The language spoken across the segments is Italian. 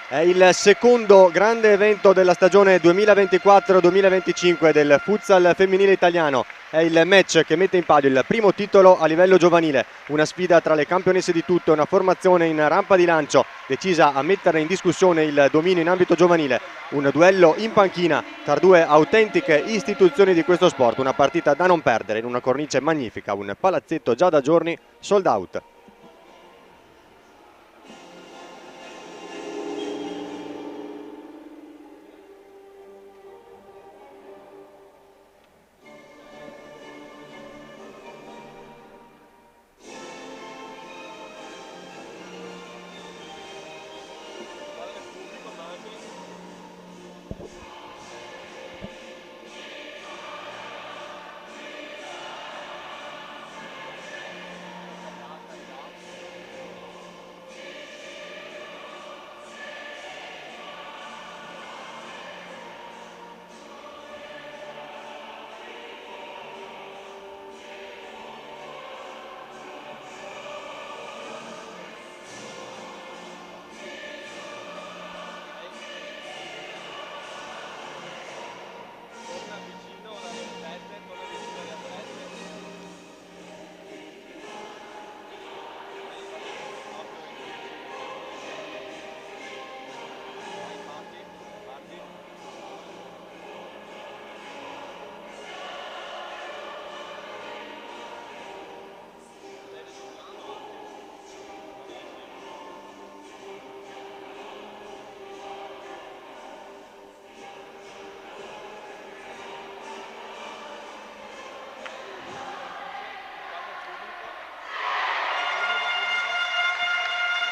È il secondo grande evento della stagione 2024-2025 del futsal femminile italiano. È il match che mette in palio il primo titolo a livello giovanile. Una sfida tra le campionesse di tutto e una formazione in rampa di lancio decisa a mettere in discussione il dominio in ambito giovanile. Un duello in panchina tra due autentiche istituzioni di questo sport. Una partita da non perdere in una cornice magnifica. Un palazzetto già da giorni sold out.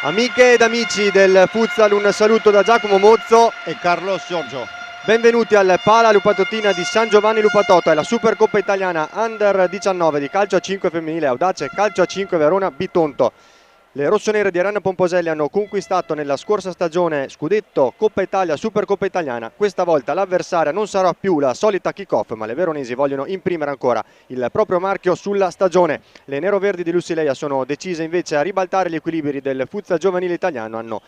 Amiche ed amici del futsal, un saluto da Giacomo Mozzo e Carlos Giorgio. Benvenuti al Pala Lupatotina di San Giovanni Lupatotto, è la Supercoppa Italiana Under 19 di calcio a 5 femminile Audace Calcio a 5 Verona Bitonto. Le rossonere di Arianna Pomposelli hanno conquistato nella scorsa stagione scudetto, Coppa Italia, Supercoppa Italiana. Questa volta l'avversaria non sarà più la solita kick-off, ma le veronesi vogliono imprimere ancora il proprio marchio sulla stagione. Le neroverdi di Lussileia sono decise invece a ribaltare gli equilibri del futsal giovanile italiano. Hanno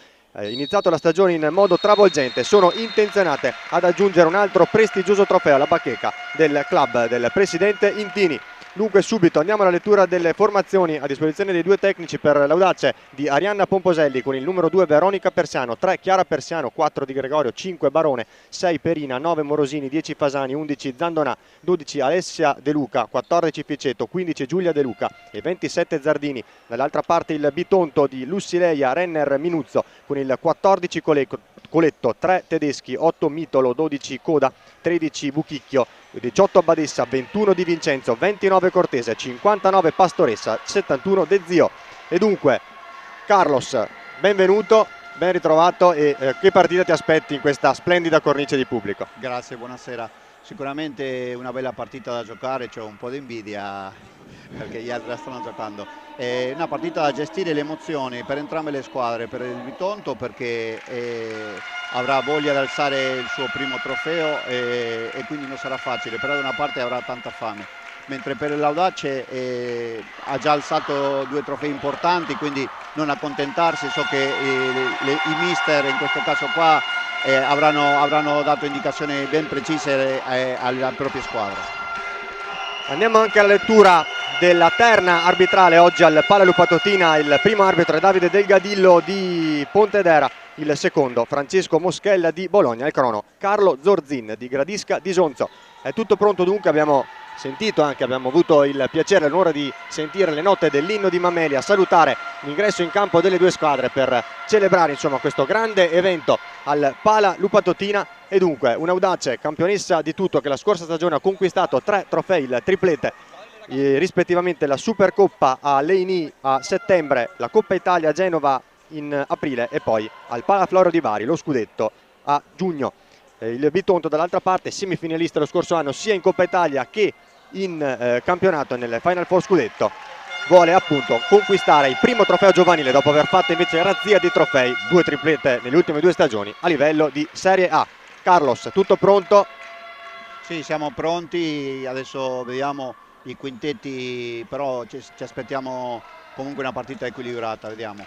iniziato la stagione in modo travolgente, sono intenzionate ad aggiungere un altro prestigioso trofeo alla bacheca del club del presidente Intini. Dunque subito andiamo alla lettura delle formazioni a disposizione dei due tecnici per l'Audace di Arianna Pomposelli con il numero 2 Veronica Persiano, 3 Chiara Persiano, 4 Di Gregorio, 5 Barone, 6 Perina, 9 Morosini, 10 Fasani, 11 Zandonà, 12 Alessia De Luca, 14 Ficetto, 15 Giulia De Luca e 27 Zardini. Dall'altra parte il Bitonto di Lussileia, Renner Minuzzo con il 14 Coletto, 3 Tedeschi, 8 Mitolo, 12 Coda, 13 Buchicchio, 18 Badessa, 21 Di Vincenzo, 29 Cortese, 59 Pastoressa, 71 De Zio. E dunque Carlos, benvenuto, ben ritrovato e che partita ti aspetti in questa splendida cornice di pubblico? Grazie, buonasera. Sicuramente una bella partita da giocare, c'ho un po' di invidia perché gli altri la stanno giocando. È una partita da gestire le emozioni per entrambe le squadre, per il Bitonto perché avrà voglia di alzare il suo primo trofeo e quindi non sarà facile, però da una parte avrà tanta fame. Mentre per l'Audace ha già alzato 2 trofei importanti, quindi non accontentarsi. So che i mister in questo caso qua avranno dato indicazioni ben precise alle proprie squadre. Andiamo anche alla lettura della terna arbitrale oggi al Pala Lupatotina. Il primo arbitro è Davide Delgadillo di Pontedera, il secondo Francesco Moschella di Bologna, il crono Carlo Zorzin di Gradisca di Sonzo. È tutto pronto dunque, abbiamo avuto il piacere e l'onore di sentire le note dell'inno di Mameli, a salutare l'ingresso in campo delle due squadre per celebrare insomma questo grande evento al Pala Lupatotina. E dunque un'Audace campionessa di tutto che la scorsa stagione ha conquistato 3 trofei, il triplete, rispettivamente la Supercoppa a Leini a settembre, la Coppa Italia a Genova in aprile e poi al Palafloro di Bari lo scudetto a giugno. Il Bitonto dall'altra parte semifinalista lo scorso anno sia in Coppa Italia che in campionato nel Final Four scudetto, vuole appunto conquistare il primo trofeo giovanile dopo aver fatto invece razzia di trofei, 2 triplete nelle ultime 2 stagioni a livello di Serie A. Carlos, tutto pronto? Sì, siamo pronti, adesso vediamo i quintetti, però ci aspettiamo comunque una partita equilibrata, vediamo.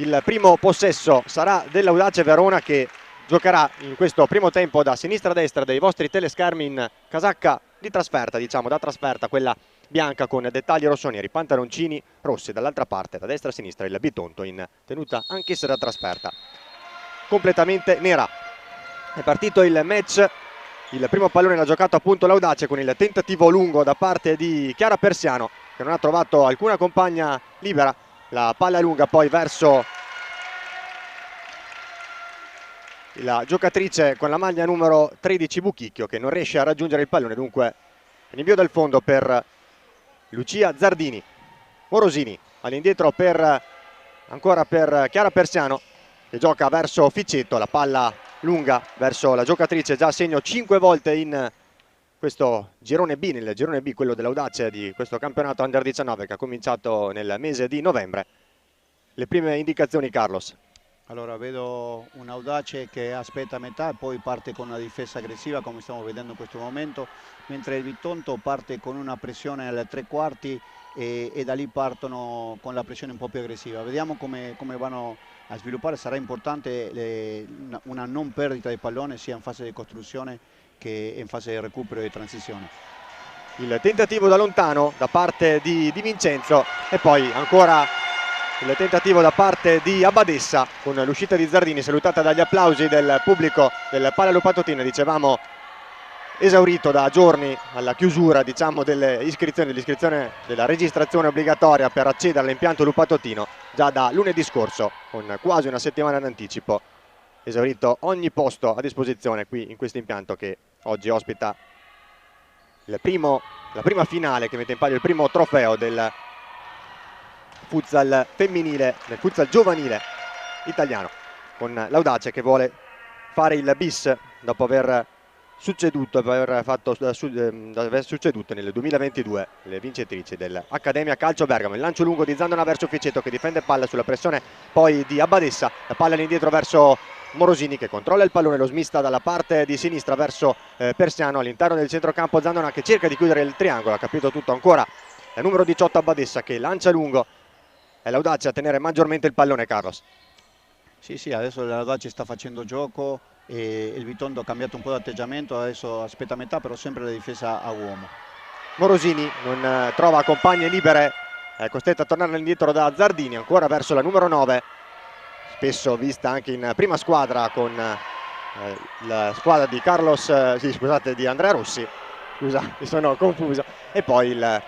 Il primo possesso sarà dell'Audace Verona, che giocherà in questo primo tempo da sinistra a destra dei vostri teleschermi in casacca di trasferta, diciamo da trasferta, quella bianca con dettagli rossoneri, pantaloncini rossi. Dall'altra parte, da destra a sinistra, il Bitonto in tenuta anch'essa da trasferta, completamente nera. È partito il match, il primo pallone l'ha giocato appunto l'Audace con il tentativo lungo da parte di Chiara Persiano, che non ha trovato alcuna compagna libera. La palla lunga poi verso la giocatrice con la maglia numero 13 Buchicchio, che non riesce a raggiungere il pallone, dunque l'invio del fondo per Lucia Zardini. Morosini all'indietro ancora per Chiara Persiano, che gioca verso Ficcetto, la palla lunga verso la giocatrice, già a segno 5 volte in questo girone B, nel girone B, quello dell'Audace di questo campionato Under 19 che ha cominciato nel mese di novembre. Le prime indicazioni, Carlos. Allora vedo un Audace che aspetta a metà e poi parte con una difesa aggressiva, come stiamo vedendo in questo momento, mentre il Bitonto parte con una pressione alle tre quarti e da lì partono con la pressione un po' più aggressiva. Vediamo come vanno a sviluppare. Sarà importante una non perdita di pallone sia in fase di costruzione che in fase di recupero e di transizione. Il tentativo da lontano da parte di Vincenzo e poi ancora il tentativo da parte di Abbadessa con l'uscita di Zardini, salutata dagli applausi del pubblico del Palla Lupatotina. Dicevamo esaurito da giorni alla chiusura, diciamo, dell'iscrizione della registrazione obbligatoria per accedere all'impianto Lupatotino già da lunedì scorso, con quasi una settimana d'anticipo. Esaurito ogni posto a disposizione qui in questo impianto, che oggi ospita la prima finale che mette in palio il primo trofeo del futsal femminile, del futsal giovanile italiano, con l'Audace che vuole fare il bis dopo aver succeduto nel 2022 le vincitrici dell'Accademia Calcio Bergamo. Il lancio lungo di Zandona verso Ficcetto, che difende palla sulla pressione poi di Abbadessa, la palla all'indietro verso Morosini, che controlla il pallone, lo smista dalla parte di sinistra verso Persiano all'interno del centrocampo. Zandona che cerca di chiudere il triangolo, ha capito tutto ancora il numero 18 Abbadessa, che lancia lungo. È l'Audace a tenere maggiormente il pallone, Carlos. Sì, adesso l'Audace sta facendo gioco e il Bitonto ha cambiato un po' di atteggiamento, adesso aspetta a metà, però sempre la difesa a uomo. Morosini non trova compagne libere, è costretta a tornare indietro da Zardini, ancora verso la numero 9, spesso vista anche in prima squadra con la squadra di di Andrea Rossi, scusa, mi sono confuso, e poi la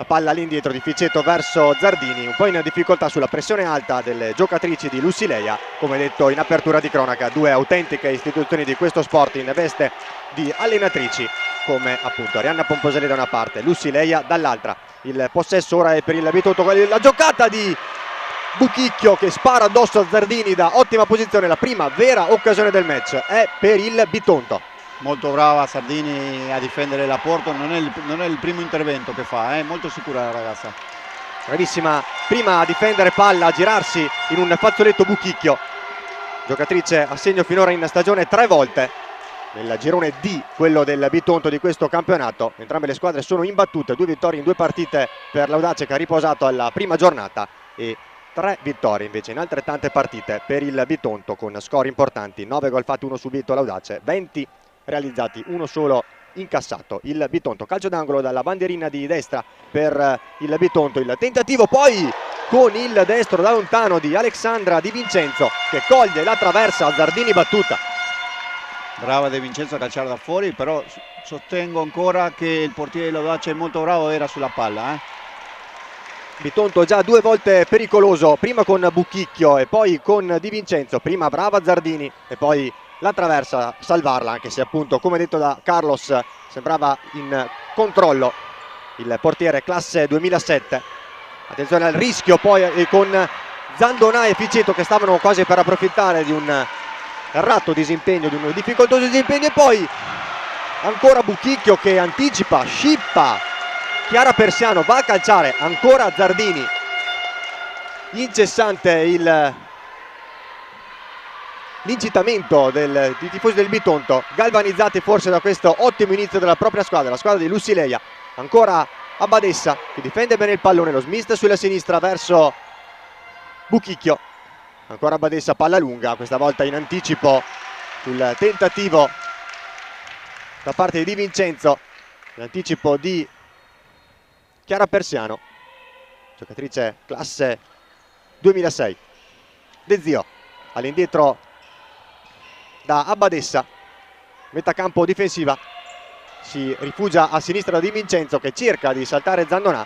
palla all'indietro di Ficcetto verso Zardini, un po' in difficoltà sulla pressione alta delle giocatrici di Lussileia. Come detto in apertura di cronaca, due autentiche istituzioni di questo sport in veste di allenatrici, come appunto Arianna Pomposelli da una parte, Lussileia dall'altra. Il possesso ora è per il Bitonto, la giocata di Buchicchio che spara addosso a Zardini da ottima posizione, la prima vera occasione del match è per il Bitonto. Molto brava Zardini a difendere l'apporto, non è il primo intervento che fa, è molto sicura la ragazza. Bravissima prima a difendere palla, a girarsi in un fazzoletto Buchicchio, giocatrice a segno finora in stagione 3 volte nel girone D, quello del Bitonto di questo campionato. Entrambe le squadre sono imbattute, 2 vittorie in 2 partite per l'Audace, che ha riposato alla prima giornata, e 3 vittorie invece in altrettante partite per il Bitonto, con score importanti: 9 gol fatti, 1 subito l'Audace, 20 realizzati, 1 solo incassato il Bitonto. Calcio d'angolo dalla bandierina di destra per il Bitonto, il tentativo poi con il destro da lontano di Alexandra Di Vincenzo, che coglie la traversa, Zardini battuta. Brava De Vincenzo a calciare da fuori, però sostengo ancora che il portiere dell'Audace è molto bravo, era sulla palla. Bitonto già 2 volte pericoloso, prima con Buchicchio e poi con Di Vincenzo, prima brava Zardini e poi la traversa a salvarla, anche se appunto, come detto da Carlos, sembrava in controllo il portiere classe 2007. Attenzione al rischio poi con Zandona e Ficcetto, che stavano quasi per approfittare di un errato disimpegno, di un difficoltoso disimpegno, e poi ancora Buchicchio che anticipa, scippa Chiara Persiano, va a calciare ancora Zardini. Incessante l'incitamento dei tifosi del Bitonto, galvanizzati forse da questo ottimo inizio della propria squadra, la squadra di Lussileia. Ancora Abbadessa che difende bene il pallone, lo smist sulla sinistra verso Buchicchio. Ancora Badessa, palla lunga, questa volta in anticipo sul tentativo da parte di Di Vincenzo, l'anticipo di Chiara Persiano, giocatrice classe 2006. De Zio all'indietro da Abbadessa, metà campo difensiva, si rifugia a sinistra da Di Vincenzo che cerca di saltare Zandonà,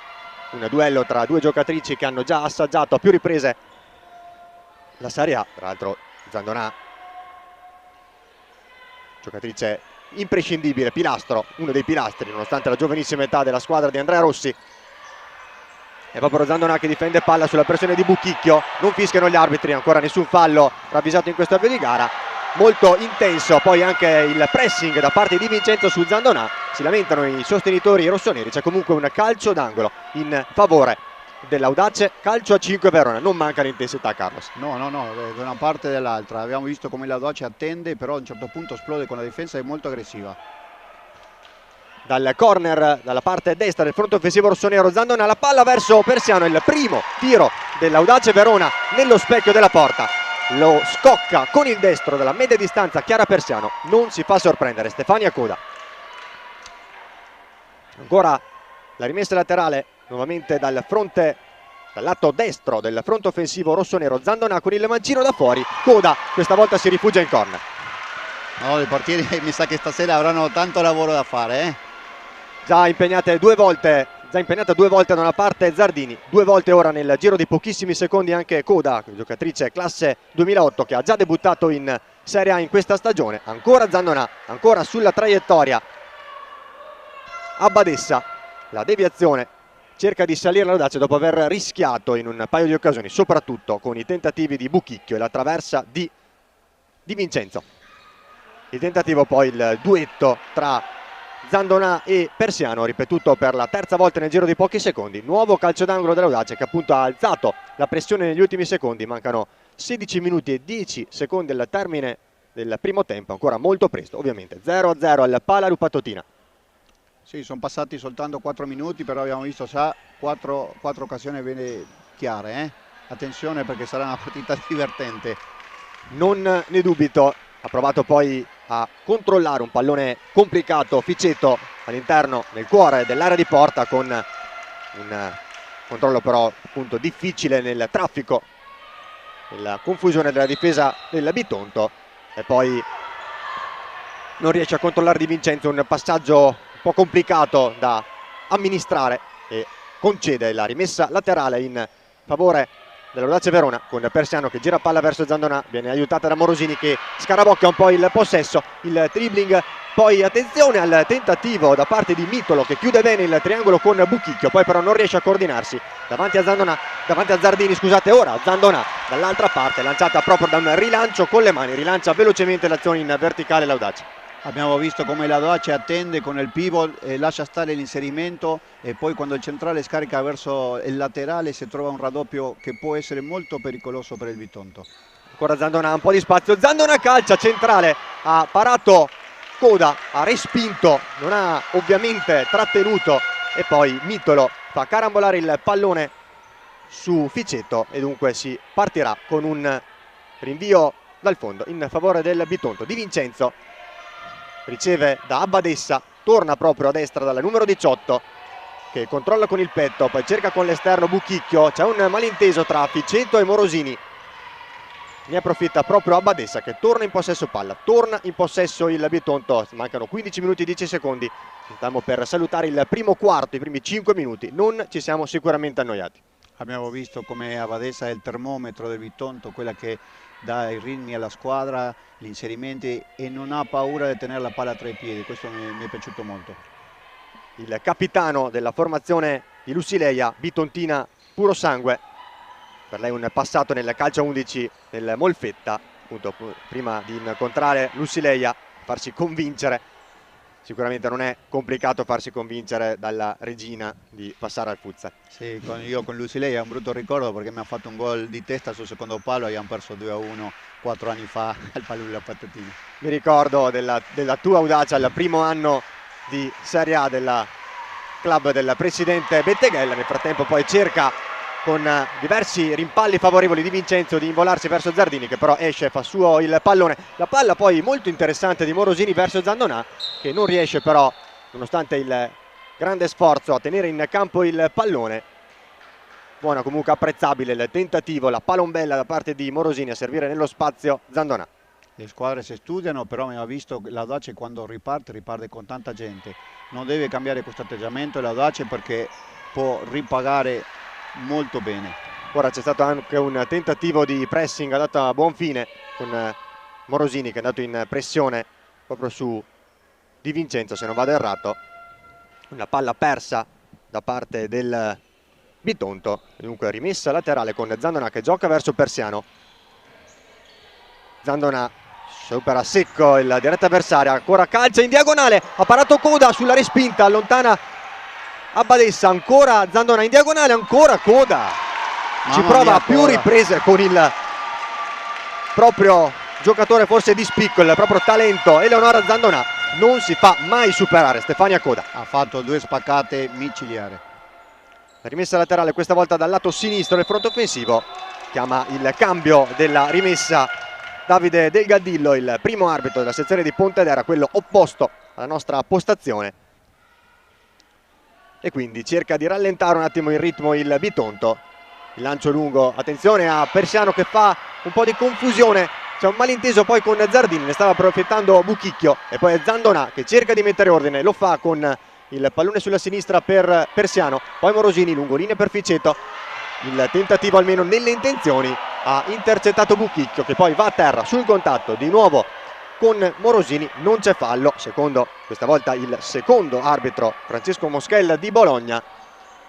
un duello tra due giocatrici che hanno già assaggiato a più riprese la Serie A. Tra l'altro Zandonà, giocatrice imprescindibile, pilastro, uno dei pilastri nonostante la giovanissima età della squadra di Andrea Rossi. È proprio Zandonà che difende palla sulla pressione di Buchicchio, non fischiano gli arbitri, ancora nessun fallo ravvisato in questo avvio di gara. Molto intenso poi anche il pressing da parte di Vincenzo su Zandonà, si lamentano i sostenitori rossoneri, c'è comunque un calcio d'angolo in favore dell'Audace, calcio a 5 Verona, non manca l'intensità, Carlos. No, da una parte e dall'altra, abbiamo visto come l'Audace attende, però a un certo punto esplode con la difesa, è molto aggressiva. Dal corner, dalla parte destra del fronte offensivo rossonero, Zandonà, la palla verso Persiano, il primo tiro dell'Audace Verona nello specchio della porta. Lo scocca con il destro dalla media distanza Chiara Persiano, non si fa sorprendere Stefania Coda. Ancora la rimessa laterale nuovamente dal fronte, dal lato destro del fronte offensivo rossonero, Zandonà con il mancino da fuori, Coda questa volta si rifugia in corner. No, i portieri mi sa che stasera avranno tanto lavoro da fare, Già impegnata due volte da una parte Zardini, due volte ora nel giro di pochissimi secondi anche Coda, giocatrice classe 2008 che ha già debuttato in Serie A in questa stagione. Ancora Zandonà, ancora sulla traiettoria Abbadessa, la deviazione, cerca di salire l'Audace dopo aver rischiato in un paio di occasioni, soprattutto con i tentativi di Buchicchio e la traversa di Vincenzo. Il tentativo poi, il duetto tra Zandonà e Persiano, ripetuto per la terza volta nel giro di pochi secondi. Nuovo calcio d'angolo dell'Audace che appunto ha alzato la pressione negli ultimi secondi. Mancano 16 minuti e 10 secondi al termine del primo tempo, ancora molto presto ovviamente. 0-0 al Pala Lupatotina. Sì, sono passati soltanto 4 minuti, però abbiamo visto già 4 occasioni bene chiare. Attenzione perché sarà una partita divertente. Non ne dubito, ha provato poi a controllare un pallone complicato Ficeto all'interno, nel cuore dell'area di porta, con un controllo però appunto difficile nel traffico, nella confusione della difesa del Bitonto, e poi non riesce a controllare Di Vincenzo, un passaggio un po' complicato da amministrare e concede la rimessa laterale in favore dell'Audace Verona, con Persiano che gira palla verso Zandonà, viene aiutata da Morosini che scarabocchia un po' il possesso, il dribbling, poi attenzione al tentativo da parte di Mitolo che chiude bene il triangolo con Buchicchio, poi però non riesce a coordinarsi davanti a Zardini, scusate. Ora Zandonà dall'altra parte, lanciata proprio da un rilancio con le mani, rilancia velocemente l'azione in verticale l'Audace. Abbiamo visto come l'Audace attende con il pivot, lascia stare l'inserimento e poi quando il centrale scarica verso il laterale si trova un raddoppio che può essere molto pericoloso per il Bitonto. Ancora Zandonà, un po' di spazio, Zandonà calcia centrale, ha parato Coda, ha respinto, non ha ovviamente trattenuto, e poi Mitolo fa carambolare il pallone su Ficeto e dunque si partirà con un rinvio dal fondo in favore del Bitonto. Di Vincenzo riceve da Abbadessa, torna proprio a destra dalla numero 18 che controlla con il petto, poi cerca con l'esterno Buchicchio, c'è un malinteso tra Ficeto e Morosini, ne approfitta proprio Abbadessa che torna in possesso palla, torna in possesso il Bitonto. Mancano 15 minuti e 10 secondi, stiamo per salutare il primo quarto, i primi 5 minuti, non ci siamo sicuramente annoiati. Abbiamo visto come Abbadessa è il termometro del Bitonto, quella che dà i ritmi alla squadra, gli inserimenti, e non ha paura di tenere la palla tra i piedi, questo mi è piaciuto molto. Il capitano della formazione di Lucileia, bitontina puro sangue, per lei un passato nel calcio 11 nel Molfetta, appunto prima di incontrare Lucileia, farsi convincere. Sicuramente non è complicato farsi convincere dalla regina di passare al futsal. Sì, io con Lucileia è un brutto ricordo perché mi ha fatto un gol di testa sul secondo palo e abbiamo perso 2-1 4 anni fa al Pala Lupatotina. Mi ricordo della tua Audace al primo anno di Serie A del club del presidente Betteghella. Nel frattempo poi cerca con diversi rimpalli favorevoli di Vincenzo di involarsi verso Zardini, che però esce, fa suo il pallone. La palla poi molto interessante di Morosini verso Zandonà, che non riesce però, nonostante il grande sforzo, a tenere in campo il pallone. Buona, comunque apprezzabile il tentativo, la palombella da parte di Morosini a servire nello spazio Zandonà. Le squadre si studiano, però mi ha visto l'Audace quando riparte con tanta gente. Non deve cambiare questo atteggiamento l'Audace, perché può ripagare molto bene. Ora c'è stato anche un tentativo di pressing adatto a buon fine con Morosini, che è andato in pressione proprio su Di Vincenzo, se non vado errato. Una palla persa da parte del Bitonto, dunque rimessa laterale con Zandonà che gioca verso Persiano. Zandonà supera secco il diretta avversaria, ancora calcia in diagonale, ha parato Coda sulla respinta, allontana Abbadessa, ancora Zandonà in diagonale, ancora Coda. Ci prova a più riprese con il proprio giocatore forse di spicco, il proprio talento. Eleonora Zandonà non si fa mai superare Stefania Coda. Ha fatto 2 spaccate micidiali. La rimessa laterale questa volta dal lato sinistro del fronte offensivo. Chiama il cambio della rimessa Davide Del Gaddillo, il primo arbitro della sezione di Pontedera, quello opposto alla nostra postazione. E quindi cerca di rallentare un attimo il ritmo il Bitonto. Il lancio lungo, attenzione a Persiano che fa un po' di confusione, c'è un malinteso poi con Zardini, ne stava approfittando Buchicchio, e poi Zandonà che cerca di mettere ordine, lo fa con il pallone sulla sinistra per Persiano, poi Morosini, lungolinea per Ficeto, il tentativo almeno nelle intenzioni, ha intercettato Buchicchio che poi va a terra sul contatto di nuovo con Morosini, non c'è fallo, secondo questa volta il secondo arbitro Francesco Moschella di Bologna.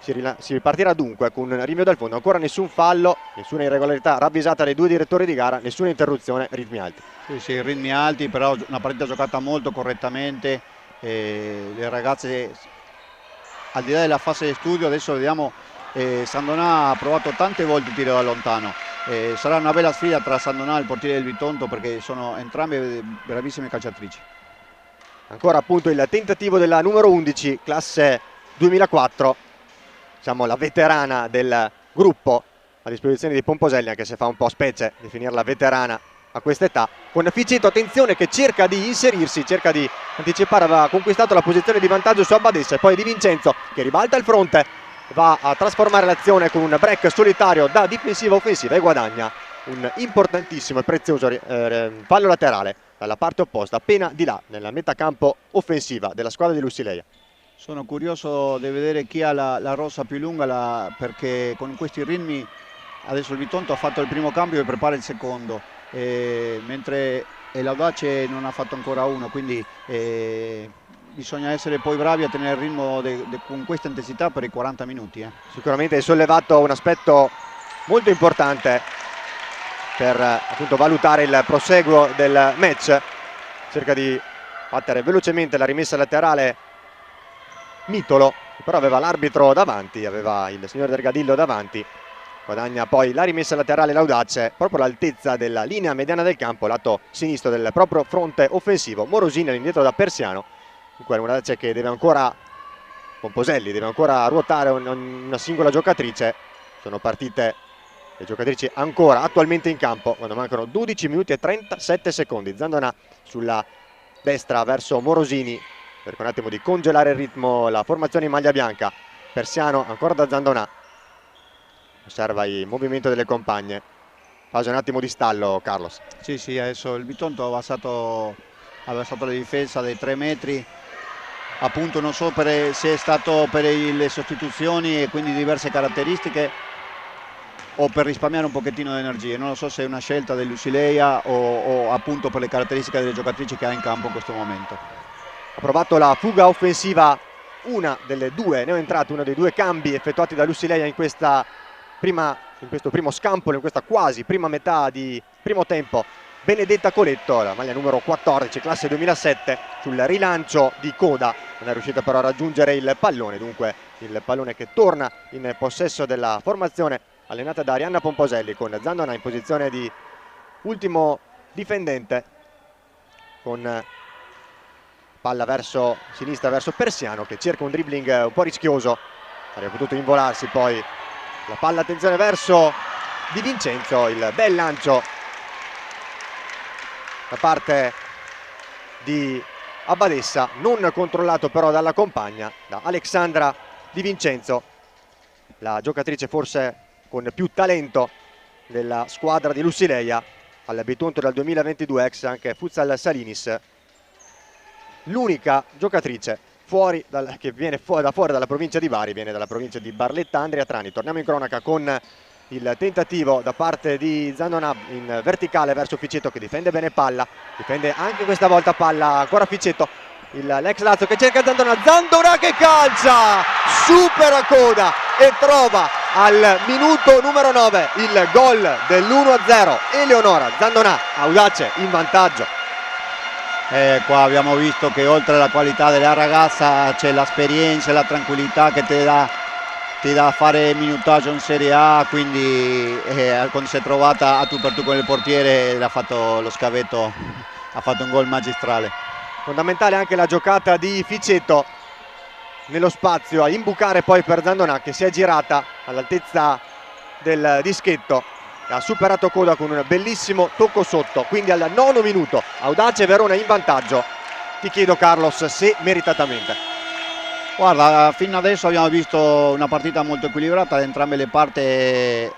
Si ripartirà dunque con un rinvio dal fondo, ancora nessun fallo, nessuna irregolarità ravvisata dai 2 direttori di gara, nessuna interruzione, ritmi alti. Sì, ritmi alti, però una partita giocata molto correttamente. Le ragazze, al di là della fase di studio, adesso vediamo, Zandonà ha provato tante volte il tiro da lontano. Sarà una bella sfida tra Zandonà e il portiere del Bitonto, perché sono entrambe bravissime calciatrici. Ancora appunto il tentativo della numero 11, classe 2004, diciamo la veterana del gruppo, a disposizione di Pomposelli, anche se fa un po' specie definirla veterana a questa età, con Ficeto, attenzione, che cerca di inserirsi, cerca di anticipare, aveva conquistato la posizione di vantaggio su Abbadessa, e poi Di Vincenzo che ribalta il fronte, va a trasformare l'azione con un break solitario da difensiva a offensiva e guadagna un importantissimo e prezioso fallo laterale dalla parte opposta, appena di là nella metà campo offensiva della squadra di Lussileia. Sono curioso di vedere chi ha la rosa più lunga, perché con questi ritmi adesso il Bitonto ha fatto il primo cambio e prepara il secondo, mentre l'Audace non ha fatto ancora uno, quindi bisogna essere poi bravi a tenere il ritmo con questa intensità per i 40 minuti. Sicuramente hai sollevato un aspetto molto importante per appunto valutare il proseguo del match. Cerca di battere velocemente la rimessa laterale Mitolo, però aveva l'arbitro davanti, aveva il signor Dergadillo davanti. Guadagna poi la rimessa laterale l'Audace proprio all'altezza della linea mediana del campo, lato sinistro del proprio fronte offensivo. Morosini all'indietro da Persiano, dunque l'Audace che deve ancora, Pomposelli deve ancora ruotare una singola giocatrice. Sono partite le giocatrici ancora attualmente in campo quando mancano 12 minuti e 37 secondi. Zandonà sulla destra verso Morosini, cerca un attimo di congelare il ritmo la formazione in maglia bianca. Persiano ancora da Zandonà, osserva il movimento delle compagne, fase un attimo di stallo. Carlos. Sì, adesso il Bitonto ha abbassato la difesa dei 3 metri, appunto non so se è stato per le sostituzioni e quindi diverse caratteristiche o per risparmiare un pochettino di energie, non lo so se è una scelta del Lussileia o appunto per le caratteristiche delle giocatrici che ha in campo in questo momento. Ha provato la fuga offensiva, una delle due neoentrate, uno dei 2 cambi effettuati da Lussileia in questo primo scampolo, in questa quasi prima metà di primo tempo. Benedetta Coletto, la maglia numero 14, classe 2007, sul rilancio di Coda, non è riuscita però a raggiungere il pallone, dunque il pallone che torna in possesso della formazione allenata da Arianna Pomposelli, con Zandonà in posizione di ultimo difendente, con palla verso sinistra verso Persiano che cerca un dribbling un po' rischioso, avrebbe potuto involarsi poi La palla, attenzione, verso Di Vincenzo, il bel lancio da parte di Abbadessa, non controllato però dalla compagna, da Alexandra Di Vincenzo, la giocatrice forse con più talento della squadra di Lussileia, al Bitonto del 2022, ex anche Futsal Salinis, l'unica giocatrice che viene da fuori dalla provincia di Bari, viene dalla provincia di Barletta, Andrea Trani. Torniamo in cronaca con il tentativo da parte di Zandonà in verticale verso Ficetto, che difende bene palla, difende anche questa volta palla, ancora Ficetto, l'ex Lazio che cerca Zandonà che calcia, supera coda e trova al minuto numero 9 il gol dell'1-0. Eleonora Zandonà, Audace in vantaggio. Qua abbiamo visto che oltre alla qualità della ragazza c'è l'esperienza e la tranquillità che ti dà a fare minutaggio in Serie A, quindi quando si è trovata a tu per tu con il portiere ha fatto lo scavetto, ha fatto un gol magistrale. Fondamentale anche la giocata di Ficetto nello spazio a imbucare poi per Zandonà, che si è girata all'altezza del dischetto e ha superato coda con un bellissimo tocco sotto. Quindi al 9° minuto Audace Verona in vantaggio. Ti chiedo, Carlos, se meritatamente. Guarda, fino adesso abbiamo visto una partita molto equilibrata, entrambe le parti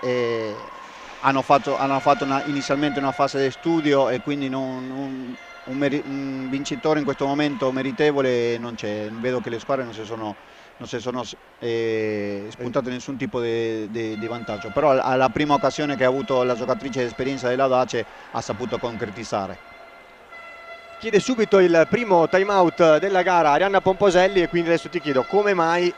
hanno fatto inizialmente una fase di studio e quindi un vincitore in questo momento meritevole non c'è. Vedo che le squadre non si sono spuntate nessun tipo di vantaggio, però alla prima occasione che ha avuto la giocatrice di esperienza dell'Audace ha saputo concretizzare. Chiede subito il primo time out della gara Arianna Pomposelli, e quindi adesso ti chiedo come mai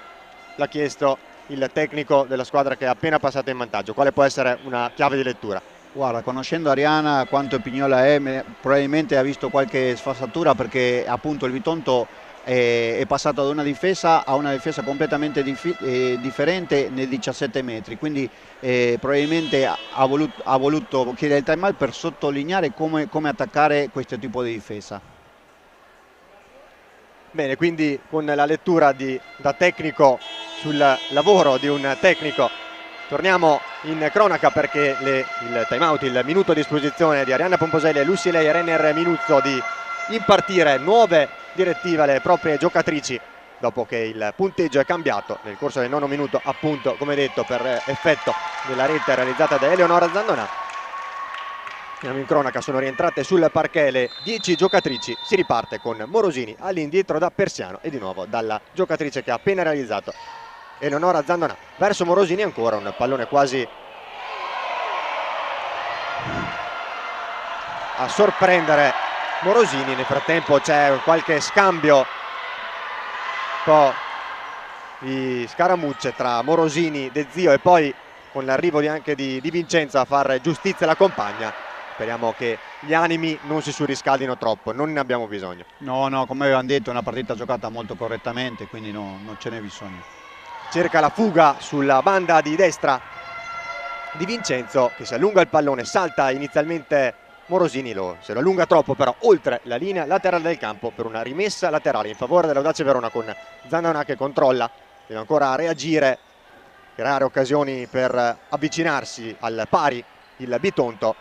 l'ha chiesto il tecnico della squadra che è appena passata in vantaggio. Quale può essere una chiave di lettura? Guarda, conoscendo Arianna quanto pignola è, probabilmente ha visto qualche sfasatura, perché appunto il Bitonto è passato da una difesa a una difesa completamente differente nei 17 metri, quindi probabilmente ha voluto chiedere il time out per sottolineare come attaccare questo tipo di difesa. Bene, quindi con la lettura da tecnico sul lavoro di un tecnico torniamo in cronaca, perché il time out, il minuto a disposizione di Arianna Pomposelli e Lussileia Renner Minuzzo di impartire nuove direttive alle proprie giocatrici dopo che il punteggio è cambiato nel corso del 9° minuto, appunto come detto per effetto della rete realizzata da Eleonora Zandonà. Andiamo in cronaca, sono rientrate sul parquet le 10 giocatrici, si riparte con Morosini all'indietro da Persiano e di nuovo dalla giocatrice che ha appena realizzato Eleonora Zandonà. Verso Morosini ancora un pallone quasi a sorprendere Morosini. Nel frattempo c'è qualche scambio, un po' di scaramucce tra Morosini, De Zio e poi con l'arrivo anche di Vincenzo a far giustizia alla compagna. Speriamo che gli animi non si surriscaldino troppo, non ne abbiamo bisogno. No, come avevamo detto è una partita giocata molto correttamente, quindi non ce n'è bisogno. Cerca la fuga sulla banda di destra Di Vincenzo, che si allunga il pallone, salta inizialmente Morosini, se lo allunga troppo però oltre la linea laterale del campo per una rimessa laterale in favore dell'Audace Verona, con Zandonà che controlla, deve ancora reagire, creare occasioni per avvicinarsi al pari il Bitonto.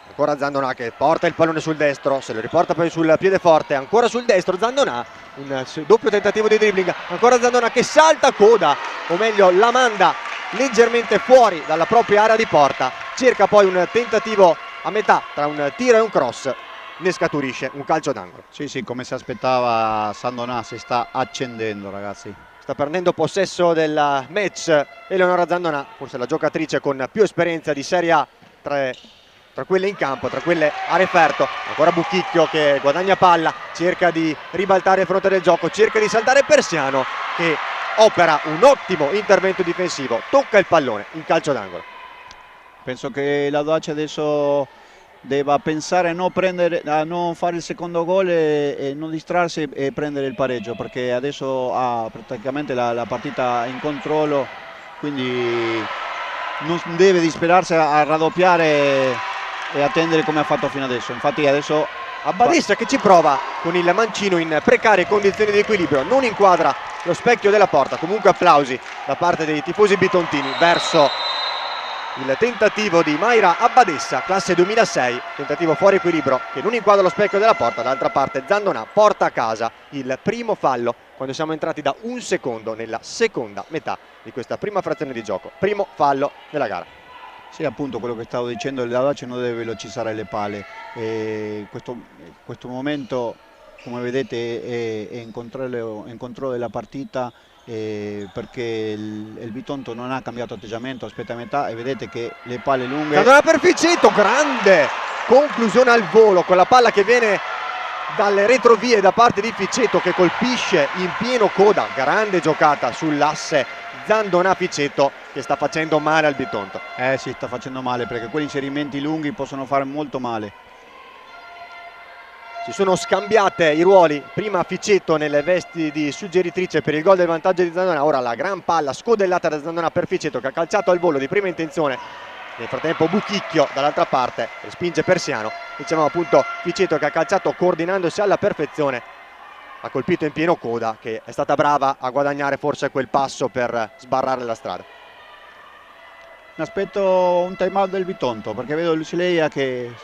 Ancora Zandonà che porta il pallone sul destro, se lo riporta poi sul piede forte, ancora sul destro Zandonà, un doppio tentativo di dribbling, ancora Zandonà che salta coda, o meglio la manda leggermente fuori dalla propria area di porta, cerca poi un tentativo a metà tra un tiro e un cross, ne scaturisce un calcio d'angolo. Sì, come si aspettava, Zandonà si sta accendendo, ragazzi. Sta prendendo possesso del match Eleonora Zandonà, forse la giocatrice con più esperienza di Serie A tra quelle in campo, tra quelle a referto. Ancora Buchicchio che guadagna palla, cerca di ribaltare il fronte del gioco, cerca di saltare Persiano che opera un ottimo intervento difensivo, tocca il pallone in calcio d'angolo. Penso che l'Audace adesso debba pensare a non fare il secondo gol e non distrarsi e prendere il pareggio, perché adesso ha praticamente la partita in controllo, quindi non deve disperarsi a raddoppiare e attendere come ha fatto fino adesso. Infatti adesso Abbadessa che ci prova con il mancino in precarie condizioni di equilibrio, non inquadra lo specchio della porta. Comunque applausi da parte dei tifosi bitontini verso il tentativo di Mayra Abbadessa, classe 2006, tentativo fuori equilibrio che non inquadra lo specchio della porta. D'altra parte Zandonà porta a casa il primo fallo quando siamo entrati da un secondo nella seconda metà di questa prima frazione di gioco. Primo fallo della gara. Sì, appunto quello che stavo dicendo, il Laudace non deve velocizzare le palle. Questo momento, come vedete, è in controllo della partita, perché il Bitonto non ha cambiato atteggiamento, aspetta a metà e vedete che le palle lunghe... Zandonà per Ficcetto, grande conclusione al volo con la palla che viene dalle retrovie da parte di Ficcetto, che colpisce in pieno coda. Grande giocata sull'asse Zandonà Ficcetto, che sta facendo male al Bitonto. Sì, sta facendo male, perché quegli inserimenti lunghi possono fare molto male. Si sono scambiate i ruoli, prima Ficcetto nelle vesti di suggeritrice per il gol del vantaggio di Zandonà, ora la gran palla scodellata da Zandonà per Ficcetto, che ha calciato al volo di prima intenzione. Nel frattempo Buchicchio dall'altra parte respinge Persiano. Dicevamo appunto Ficcetto che ha calciato coordinandosi alla perfezione, ha colpito in pieno coda, che è stata brava a guadagnare forse quel passo per sbarrare la strada. Mi aspetto un time out del Bitonto, perché vedo Lucileia che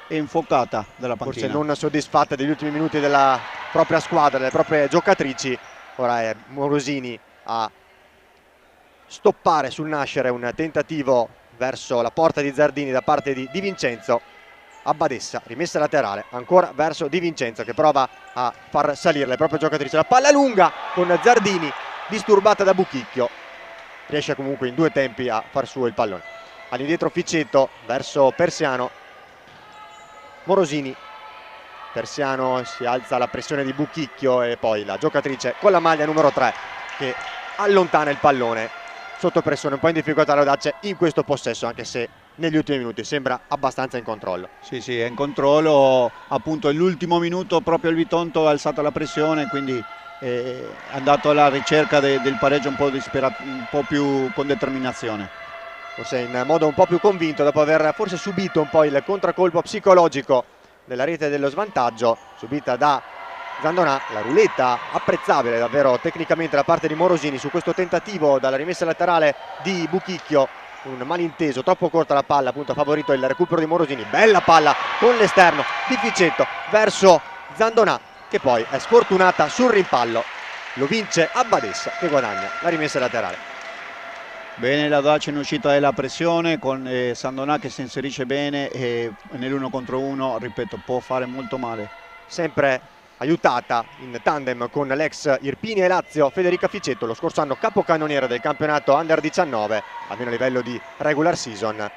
è infuocata dalla panchina. Forse non soddisfatta degli ultimi minuti della propria squadra, delle proprie giocatrici. Ora è Morosini a stoppare sul nascere un tentativo verso la porta di Zardini da parte di Di Vincenzo. Abbadessa, rimessa laterale, ancora verso Di Vincenzo, che prova a far salire le proprie giocatrici. La palla lunga con Zardini, disturbata da Buchicchio. Riesce comunque in due tempi a far suo il pallone. All'indietro Ficcetto verso Persiano. Morosini, Persiano, si alza la pressione di Buchicchio e poi la giocatrice con la maglia numero 3 che allontana il pallone sotto pressione, un po' in difficoltà l'Audace in questo possesso, anche se negli ultimi minuti sembra abbastanza in controllo. Sì, è in controllo, appunto nell'ultimo minuto proprio il Bitonto ha alzato la pressione, quindi è andato alla ricerca del pareggio un po' più con determinazione. Forse in modo un po' più convinto, dopo aver forse subito un po' il contraccolpo psicologico della rete dello svantaggio subita da Zandonà. La ruletta apprezzabile davvero tecnicamente da parte di Morosini su questo tentativo dalla rimessa laterale di Buchicchio. Un malinteso, troppo corta la palla, appunto ha favorito il recupero di Morosini. Bella palla con l'esterno di Ficcetto verso Zandonà, che poi è sfortunata sul rimpallo. Lo vince Abbadessa, che guadagna la rimessa laterale. Bene l'Audace in uscita della pressione, con Zandonà che si inserisce bene e nell'uno contro uno, ripeto, può fare molto male. Sempre aiutata in tandem con l'ex Irpini e Lazio Federica Ficcetto, lo scorso anno capocannoniera del campionato Under 19, almeno a livello di regular season.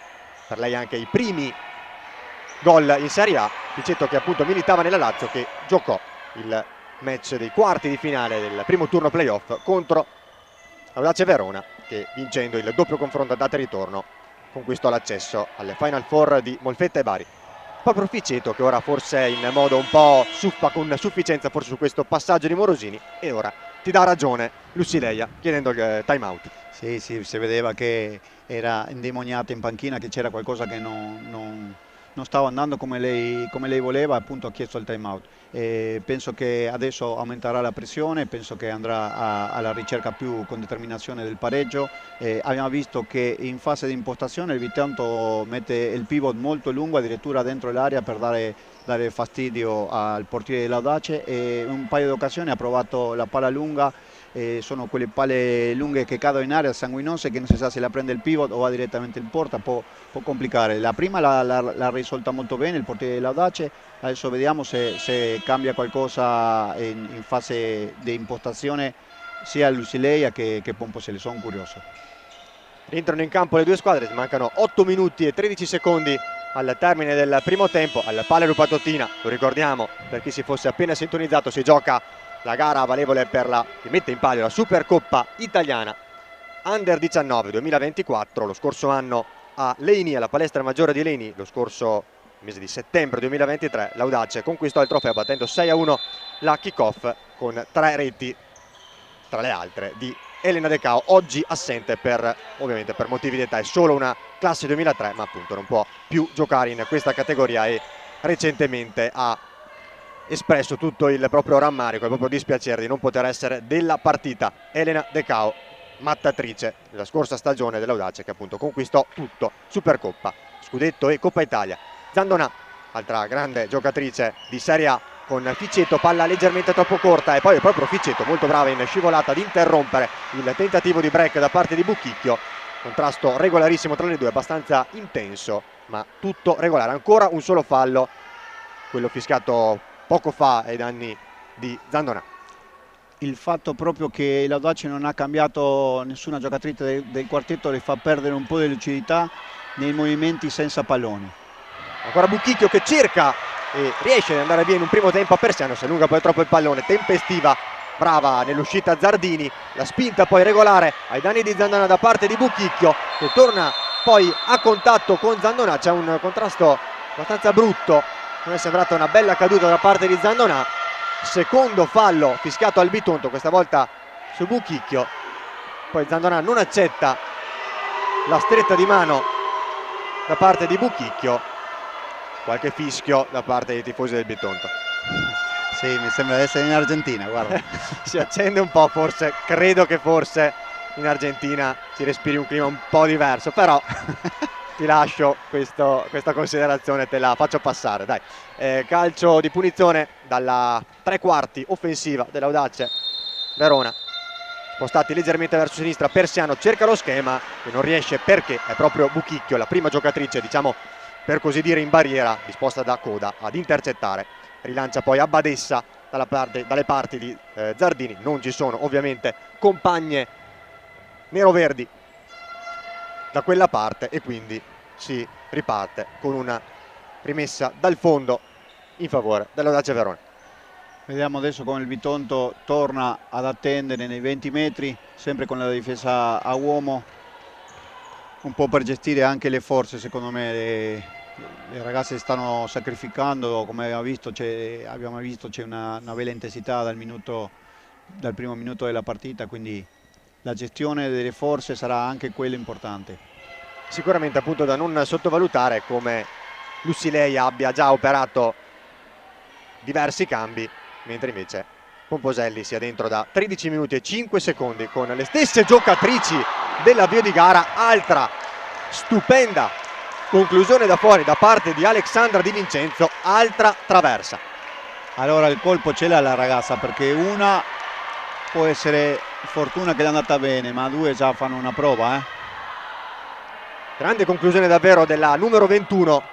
Per lei anche i primi gol in Serie A. Ficcetto che appunto militava nella Lazio, che giocò il match dei quarti di finale del primo turno playoff contro Audace Verona, che vincendo il doppio confronto andata e ritorno conquistò l'accesso alle Final Four di Molfetta e Bari. Proprio Ficcetto che ora forse in modo un po' con sufficienza forse su questo passaggio di Morosini, e ora ti dà ragione Lucileia chiedendo il time out. Sì, si vedeva che era indemoniata in panchina, che c'era qualcosa che non stava andando come lei voleva, appunto ha chiesto il time out. Penso che adesso aumenterà la pressione, penso che andrà alla ricerca più con determinazione del pareggio. Abbiamo visto che in fase di impostazione il Bitonto mette il pivot molto lungo, addirittura dentro l'area, per dare fastidio al portiere dell'Audace, e un paio di occasioni ha provato la palla lunga. Sono quelle palle lunghe che cadono in area, sanguinose, che non si sa se la prende il pivot o va direttamente in porta, può complicare. La prima l'ha risolta molto bene il portiere dell'Audace, adesso vediamo se cambia qualcosa in fase di impostazione sia Lucileia che Pomposele, sono curioso. Rientrano in campo le due squadre, mancano 8 minuti e 13 secondi al termine del primo tempo. Al Palais Lupatottina, lo ricordiamo per chi si fosse appena sintonizzato, si gioca la gara valevole per che mette in palio la Supercoppa italiana Under 19 2024. Lo scorso anno a Leni, alla palestra maggiore di Leni, lo scorso mese di settembre 2023, l'Audace conquistò il trofeo battendo 6-1 la kick-off con 3 reti, tra le altre di Elena De Cao, oggi assente ovviamente per motivi di età. È solo una classe 2003, ma appunto non può più giocare in questa categoria, e recentemente ha espresso tutto il proprio rammarico, il proprio dispiacere di non poter essere della partita. Elena De Cao, mattatrice della scorsa stagione dell'Audace, che appunto conquistò tutto: Supercoppa, Scudetto e Coppa Italia. Zandonà, altra grande giocatrice di Serie A, con Ficetto, palla leggermente troppo corta, e poi è proprio Ficetto molto brava in scivolata ad interrompere il tentativo di break da parte di Buchicchio. Contrasto regolarissimo tra le due, abbastanza intenso, ma tutto regolare. Ancora un solo fallo, quello fischiato poco fa ai danni di Zandonà. Il fatto proprio che l'Audace non ha cambiato nessuna giocatrice del quartetto le fa perdere un po' di lucidità nei movimenti senza pallone. Ancora Buchicchio che cerca e riesce ad andare via in un primo tempo a Persiano, si allunga poi troppo il pallone, tempestiva, brava nell'uscita Zardini, la spinta poi regolare ai danni di Zandonà da parte di Buchicchio, che torna poi a contatto con Zandonà. C'è un contrasto abbastanza brutto, non è sembrata una bella caduta da parte di Zandonà. Secondo fallo fischiato al Bitonto, questa volta su Buchicchio. Poi Zandonà non accetta la stretta di mano da parte di Buchicchio. Qualche fischio da parte dei tifosi del Bitonto. Sì, mi sembra di essere in Argentina, guarda. Si accende un po', forse, credo che forse in Argentina si respiri un clima un po' diverso, però ti lascio questa considerazione, te la faccio passare, dai. Calcio di punizione dalla tre quarti offensiva dell'Audace Verona, spostati leggermente verso sinistra. Persiano cerca lo schema e non riesce, perché è proprio Buchicchio, la prima giocatrice, diciamo per così dire, in barriera, disposta da coda ad intercettare. Rilancia poi Abbadessa dalle parti di Zardini. Non ci sono ovviamente compagne neroverdi da quella parte, e quindi si riparte con una rimessa dal fondo in favore dell'Audace Verona. Vediamo adesso come il Bitonto torna ad attendere nei 20 metri, sempre con la difesa a uomo, un po' per gestire anche le forze. Secondo me le ragazze stanno sacrificando, come abbiamo visto c'è una bella intensità dal primo minuto della partita, quindi la gestione delle forze sarà anche quella importante. Sicuramente appunto da non sottovalutare come Lussilei abbia già operato diversi cambi, mentre invece Pomposelli sia dentro da 13 minuti e 5 secondi con le stesse giocatrici dell'avvio di gara. Altra stupenda conclusione da fuori da parte di Alexandra Di Vincenzo, altra traversa. Allora il colpo ce l'ha la ragazza, perché una può essere fortuna che le è andata bene, ma due già fanno una prova. Grande conclusione davvero della numero 21,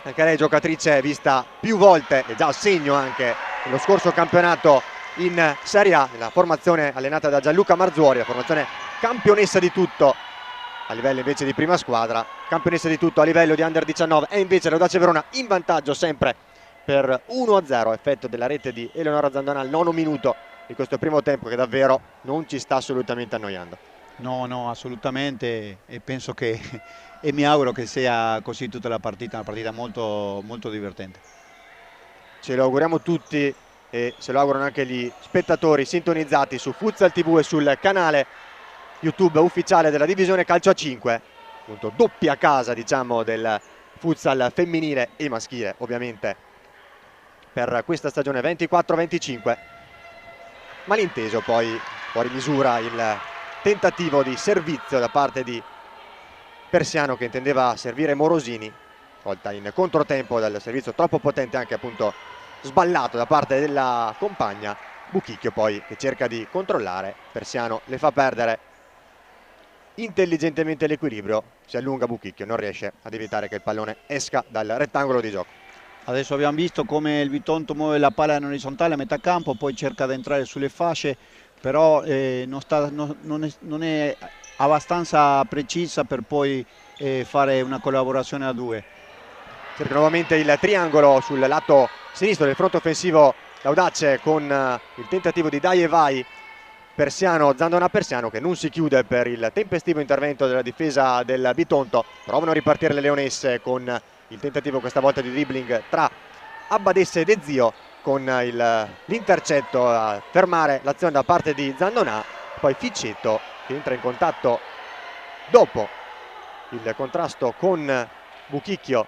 anche lei giocatrice vista più volte e già a segno anche nello scorso campionato in Serie A, nella formazione allenata da Gianluca Marzuori, la formazione campionessa di tutto a livello invece di prima squadra, campionessa di tutto a livello di Under 19, e invece l'Audace Verona in vantaggio sempre per 1-0, effetto della rete di Eleonora Zandonà al 9° minuto di questo primo tempo, che davvero non ci sta assolutamente annoiando. No, assolutamente, e penso che e mi auguro che sia così tutta la partita, una partita molto, molto divertente. Ce lo auguriamo tutti, e se lo augurano anche gli spettatori sintonizzati su Futsal TV e sul canale YouTube ufficiale della divisione calcio a 5, appunto doppia casa diciamo del futsal femminile e maschile ovviamente per questa stagione 24-25. Malinteso poi fuori misura il tentativo di servizio da parte di Persiano, che intendeva servire Morosini, volta in controtempo dal servizio troppo potente, anche appunto sballato da parte della compagna. Buchicchio poi che cerca di controllare, Persiano le fa perdere intelligentemente l'equilibrio, si allunga Buchicchio, non riesce ad evitare che il pallone esca dal rettangolo di gioco. Adesso abbiamo visto come il Bitonto muove la palla in orizzontale a metà campo, poi cerca di entrare sulle fasce, però non è abbastanza precisa per poi fare una collaborazione a due. Cerca nuovamente il triangolo sul lato sinistro del fronte offensivo l'Audace, con il tentativo di dai e vai Persiano, Zandonà Persiano, che non si chiude per il tempestivo intervento della difesa del Bitonto. Provano a ripartire le leonesse con il tentativo questa volta di dribbling tra Abbadessa e De Zio, con l'intercetto a fermare l'azione da parte di Zandonà. Poi Ficetto che entra in contatto dopo il contrasto con Buchicchio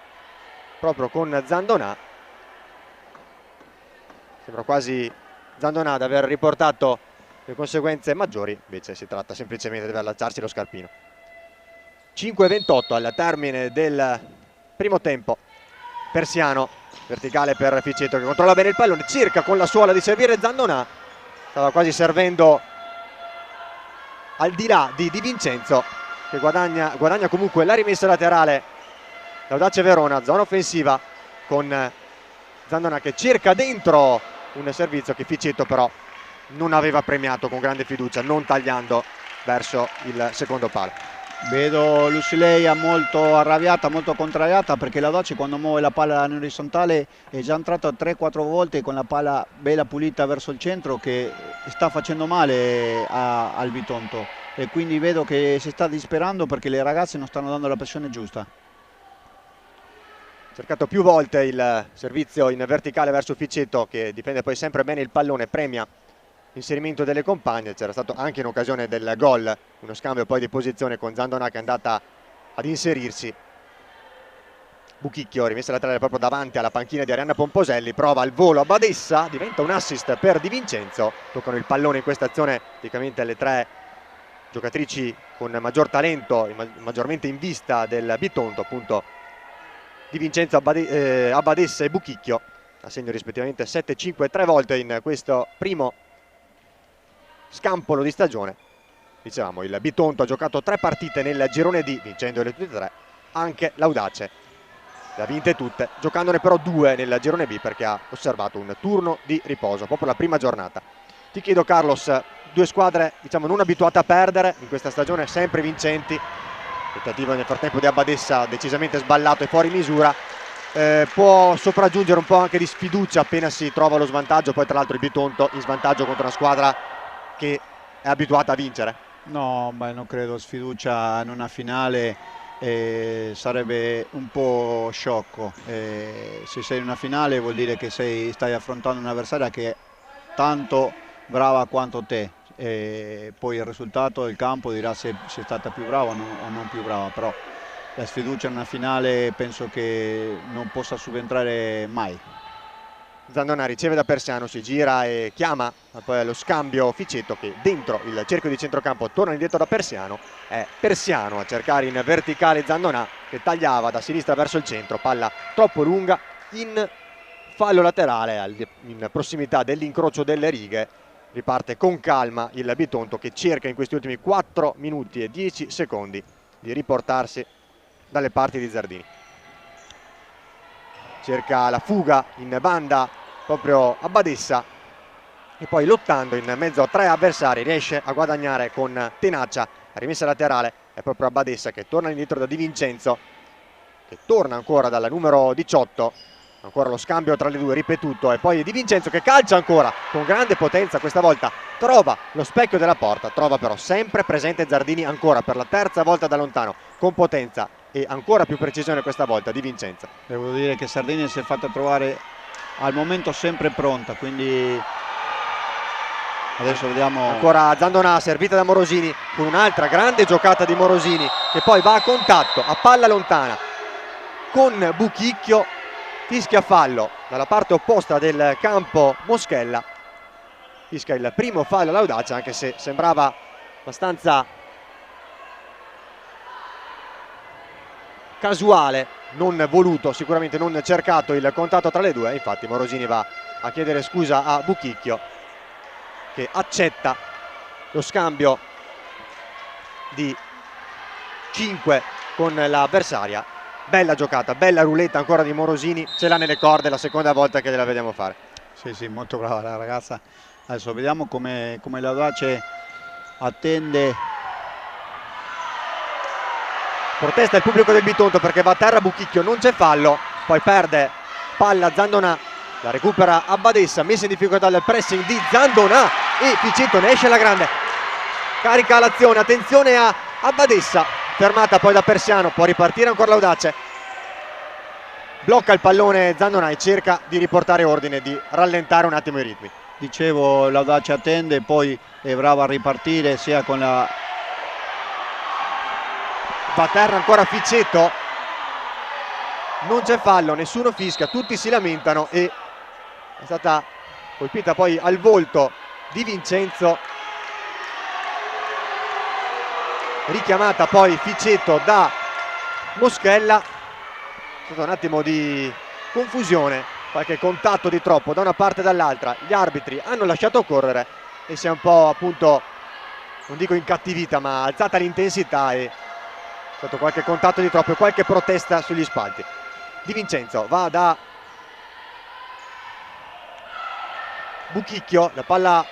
proprio con Zandonà. Sembra quasi Zandonà ad aver riportato le conseguenze maggiori invece si tratta semplicemente di allacciarsi lo scarpino. 5:28 al termine del primo tempo. Persiano, verticale per Ficetto che controlla bene il pallone, cerca con la suola di servire Zandonà, stava quasi servendo al di là di Di Vincenzo, che guadagna comunque la rimessa laterale. L'Audace Verona, zona offensiva con Zandonà che cerca dentro un servizio che Ficetto però non aveva premiato con grande fiducia, non tagliando verso il secondo palo. Vedo Lucileia molto arrabbiata, molto contrariata, perché l'Audace quando muove la palla in orizzontale è già entrato 3-4 volte con la palla bella pulita verso il centro, che sta facendo male al Bitonto, e quindi vedo che si sta disperando perché le ragazze non stanno dando la pressione giusta. Cercato più volte il servizio in verticale verso Ficetto, che difende poi sempre bene il pallone, premia l'inserimento delle compagne. C'era stato anche in occasione del gol uno scambio poi di posizione con Zandonà che è andata ad inserirsi. Buchicchio, rimessa laterale proprio davanti alla panchina di Arianna Pomposelli, prova il volo a Badessa, diventa un assist per Di Vincenzo. Toccano il pallone in questa azione praticamente le tre giocatrici con maggior talento, maggiormente in vista del Bitonto, appunto Di Vincenzo, Badessa e Buchicchio, a segno rispettivamente 7, 5 e 3 volte in questo primo scampolo di stagione. Dicevamo, il Bitonto ha giocato 3 partite nel girone D, vincendole tutte e 3, anche l'Audace le ha vinte tutte, giocandone però 2 nel girone B perché ha osservato un turno di riposo, proprio la prima giornata. Ti chiedo Carlos, 2 squadre diciamo non abituate a perdere in questa stagione, sempre vincenti. Tentativo nel frattempo di Badessa decisamente sballato e fuori misura. Può sopraggiungere un po' anche di sfiducia appena si trova lo svantaggio, poi tra l'altro il Bitonto in svantaggio contro una squadra che è abituata a vincere. No, ma non credo. Sfiducia in una finale sarebbe un po' sciocco. Se sei in una finale vuol dire che stai affrontando un'avversaria che è tanto brava quanto te. Poi il risultato del campo dirà se è stata più brava o non più brava, però la sfiducia in una finale penso che non possa subentrare mai. Zandonà riceve da Persiano, si gira e chiama poi allo scambio Ficetto, che dentro il cerchio di centrocampo torna indietro da Persiano. È Persiano a cercare in verticale Zandonà che tagliava da sinistra verso il centro, palla troppo lunga in fallo laterale in prossimità dell'incrocio delle righe. Riparte con calma il Bitonto che cerca in questi ultimi 4 minuti e 10 secondi di riportarsi dalle parti di Zardini. Cerca la fuga in banda proprio a Badessa e poi lottando in mezzo a 3 avversari riesce a guadagnare con tenacia. La rimessa laterale è proprio a Badessa che torna indietro da Di Vincenzo, che torna ancora dalla numero 18. Ancora lo scambio tra le due ripetuto e poi Di Vincenzo che calcia ancora con grande potenza, questa volta trova lo specchio della porta, trova però sempre presente Zardini ancora per la terza volta da lontano, con potenza e ancora più precisione questa volta Di Vincenzo. Devo dire che Zardini si è fatta trovare al momento sempre pronta, quindi adesso vediamo. Ancora Zandonà servita da Morosini con un'altra grande giocata di Morosini che poi va a contatto a palla lontana con Buchicchio. Fischia fallo dalla parte opposta del campo Moschella, fischia il primo fallo all'Audace, anche se sembrava abbastanza casuale, non voluto, sicuramente non cercato il contatto tra le due. Infatti Morosini va a chiedere scusa a Buchicchio che accetta lo scambio di 5 con l'avversaria. Bella giocata, bella ruletta ancora di Morosini, ce l'ha nelle corde, la seconda volta che la vediamo fare. Sì, molto brava la ragazza. Adesso vediamo come l'Audace attende. Protesta il pubblico del Bitonto perché va a terra Buchicchio, non c'è fallo, poi perde palla Zandonà, la recupera a Badessa, messa in difficoltà dal pressing di Zandonà e Ficetto ne esce alla grande. Carica l'azione, attenzione a Badessa. Fermata poi da Persiano, può ripartire ancora l'Audace. Blocca il pallone Zandonà e cerca di riportare ordine, di rallentare un attimo i ritmi. Dicevo, l'Audace attende, poi è brava a ripartire sia con la... Va a terra ancora Ficetto. Non c'è fallo, nessuno fischia, tutti si lamentano e è stata colpita poi al volto Di Vincenzo richiamata poi Ficetto da Moschella. È stato un attimo di confusione, qualche contatto di troppo da una parte e dall'altra, gli arbitri hanno lasciato correre e si è un po', appunto, non dico incattivita, ma alzata l'intensità e è stato qualche contatto di troppo e qualche protesta sugli spalti. Di Vincenzo va da Buchicchio, la palla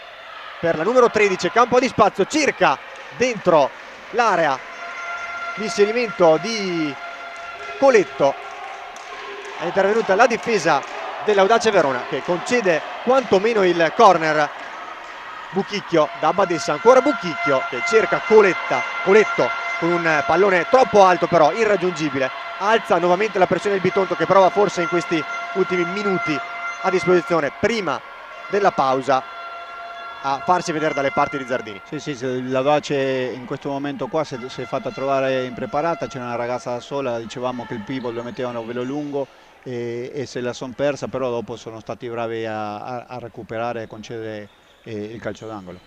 per la numero 13, campo di spazio, circa dentro l'area l'inserimento di Coletto. È intervenuta la difesa dell'Audace Verona che concede quantomeno il corner. Buchicchio da Abbadessa, ancora Buchicchio che cerca Coletto con un pallone troppo alto però irraggiungibile, alza nuovamente la pressione del Bitonto che prova forse in questi ultimi minuti a disposizione prima della pausa a farsi vedere dalle parti di Zardini. Sì, l'Audace in questo momento qua si è fatta trovare impreparata, c'è una ragazza da sola, dicevamo che il pivot lo mettevano velo lungo e se la son persa, però dopo sono stati bravi a recuperare e concedere il calcio d'angolo.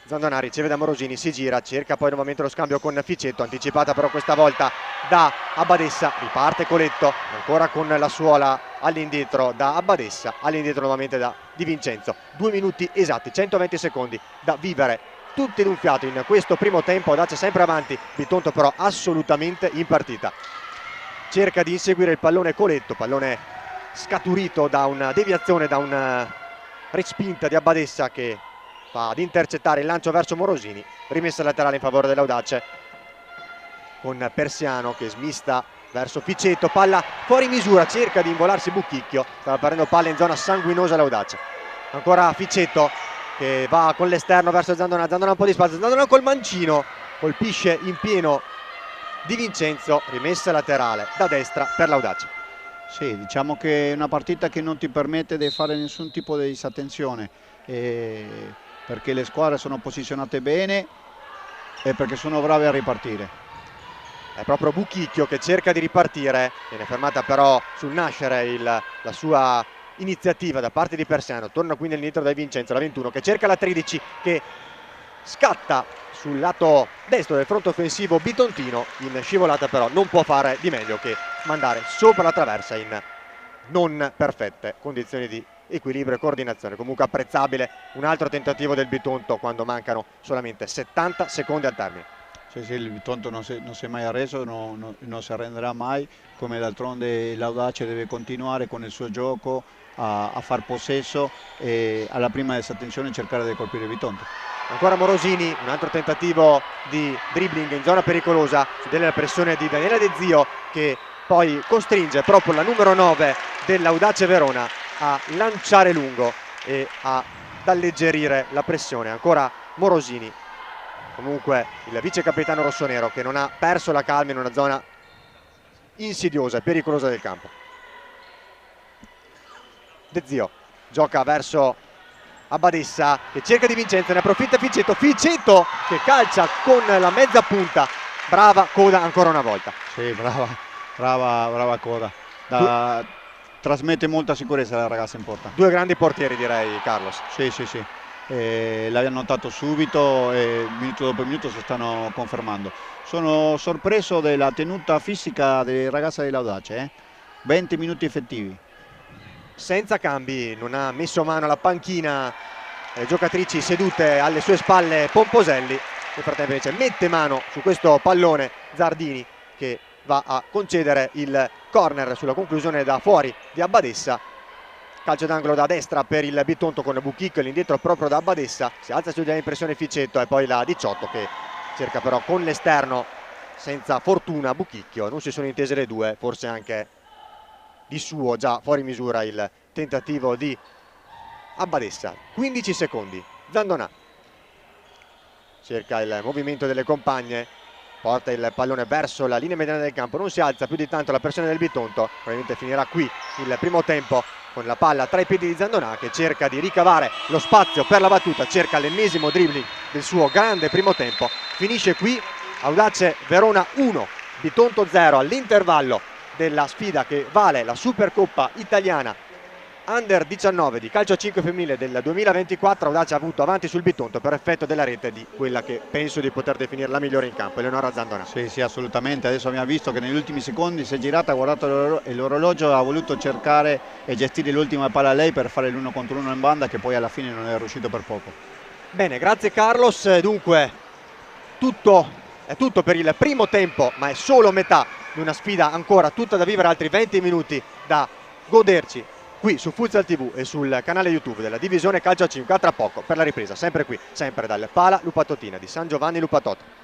Zandonà riceve da Morosini, si gira, cerca poi nuovamente lo scambio con Ficetto, anticipata però questa volta da Abbadessa, riparte Coletto, ancora con la suola all'indietro da Abbadessa, all'indietro nuovamente da Di Vincenzo. 2 minuti esatti, 120 secondi da vivere tutti in un fiato in questo primo tempo. Audace sempre avanti, Bitonto però assolutamente in partita. Cerca di inseguire il pallone Coletto, pallone scaturito da una deviazione, da una respinta di Abbadessa che va ad intercettare il lancio verso Morosini, rimessa laterale in favore dell'Audace con Persiano che smista verso Ficetto, palla fuori misura, cerca di involarsi Buchicchio, stava prendendo palla in zona sanguinosa l'Audace. Ancora Ficetto che va con l'esterno verso Zandonà, Zandonà un po' di spazio, Zandonà col mancino, colpisce in pieno Di Vincenzo, rimessa laterale da destra per l'Audace. Sì, diciamo che è una partita che non ti permette di fare nessun tipo di disattenzione, perché le squadre sono posizionate bene e perché sono brave a ripartire. È proprio Buchicchio che cerca di ripartire, viene fermata però sul nascere la sua iniziativa da parte di Persiano, torna quindi all'indietro da Vincenzo, la 21 che cerca la 13 che scatta sul lato destro del fronte offensivo bitontino, in scivolata però non può fare di meglio che mandare sopra la traversa in non perfette condizioni di equilibrio e coordinazione. Comunque apprezzabile un altro tentativo del Bitonto quando mancano solamente 70 secondi al termine. Sì, il Bitonto non si è mai arreso, non si arrenderà mai, come d'altronde l'Audace deve continuare con il suo gioco a far possesso e alla prima disattenzione cercare di colpire il Bitonto. Ancora Morosini, un altro tentativo di dribbling in zona pericolosa, su della pressione di Daniele De Zio che poi costringe proprio la numero 9 dell'Audace Verona a lanciare lungo e ad alleggerire la pressione. Ancora Morosini, comunque il vice capitano rossonero che non ha perso la calma in una zona insidiosa e pericolosa del campo. De Zio gioca verso Abbadessa che cerca Di Vincenzo, ne approfitta Ficetto che calcia con la mezza punta, brava Coda ancora una volta. Sì, brava Coda, trasmette molta sicurezza la ragazza in porta. 2 grandi portieri direi, Carlos. Sì, l'abbiamo notato subito e minuto dopo minuto si stanno confermando. Sono sorpreso della tenuta fisica delle ragazze dell'Audace, 20 minuti effettivi. Senza cambi, non ha messo mano alla panchina, giocatrici sedute alle sue spalle Pomposelli. Nel frattempo invece mette mano su questo pallone Zardini che va a concedere il corner sulla conclusione da fuori di Abbadessa. Calcio d'angolo da destra per il Bitonto con Buchicchio all'indietro proprio da Abbadessa, si alza su di impressione Ficetto e poi la 18 che cerca però con l'esterno senza fortuna Buchicchio, non si sono intese le due, forse anche di suo già fuori misura il tentativo di Abbadessa. 15 secondi, Zandonà cerca il movimento delle compagne, porta il pallone verso la linea mediana del campo, non si alza più di tanto la pressione del Bitonto, probabilmente finirà qui il primo tempo con la palla tra i piedi di Zandonà che cerca di ricavare lo spazio per la battuta, cerca l'ennesimo dribbling del suo grande primo tempo. Finisce qui Audace Verona 1, Bitonto 0 all'intervallo della sfida che vale la Supercoppa italiana Under 19 di calcio a 5 femminile del 2024, Audace ha avuto avanti sul Bitonto per effetto della rete di quella che penso di poter definire la migliore in campo, Eleonora Zandona. Sì, sì, assolutamente. Adesso abbiamo visto che negli ultimi secondi si è girata, ha guardato l'orologio, ha voluto cercare e gestire l'ultima palla lei per fare l'1 contro 1 in banda, che poi alla fine non è riuscito per poco. Bene, grazie Carlos. Dunque, è tutto per il primo tempo, ma è solo metà di una sfida ancora tutta da vivere, altri 20 minuti da goderci qui su Futsal TV e sul canale YouTube della Divisione Calcio a 5. A tra poco per la ripresa, sempre qui, sempre dal Pala Lupatotina di San Giovanni Lupatotto.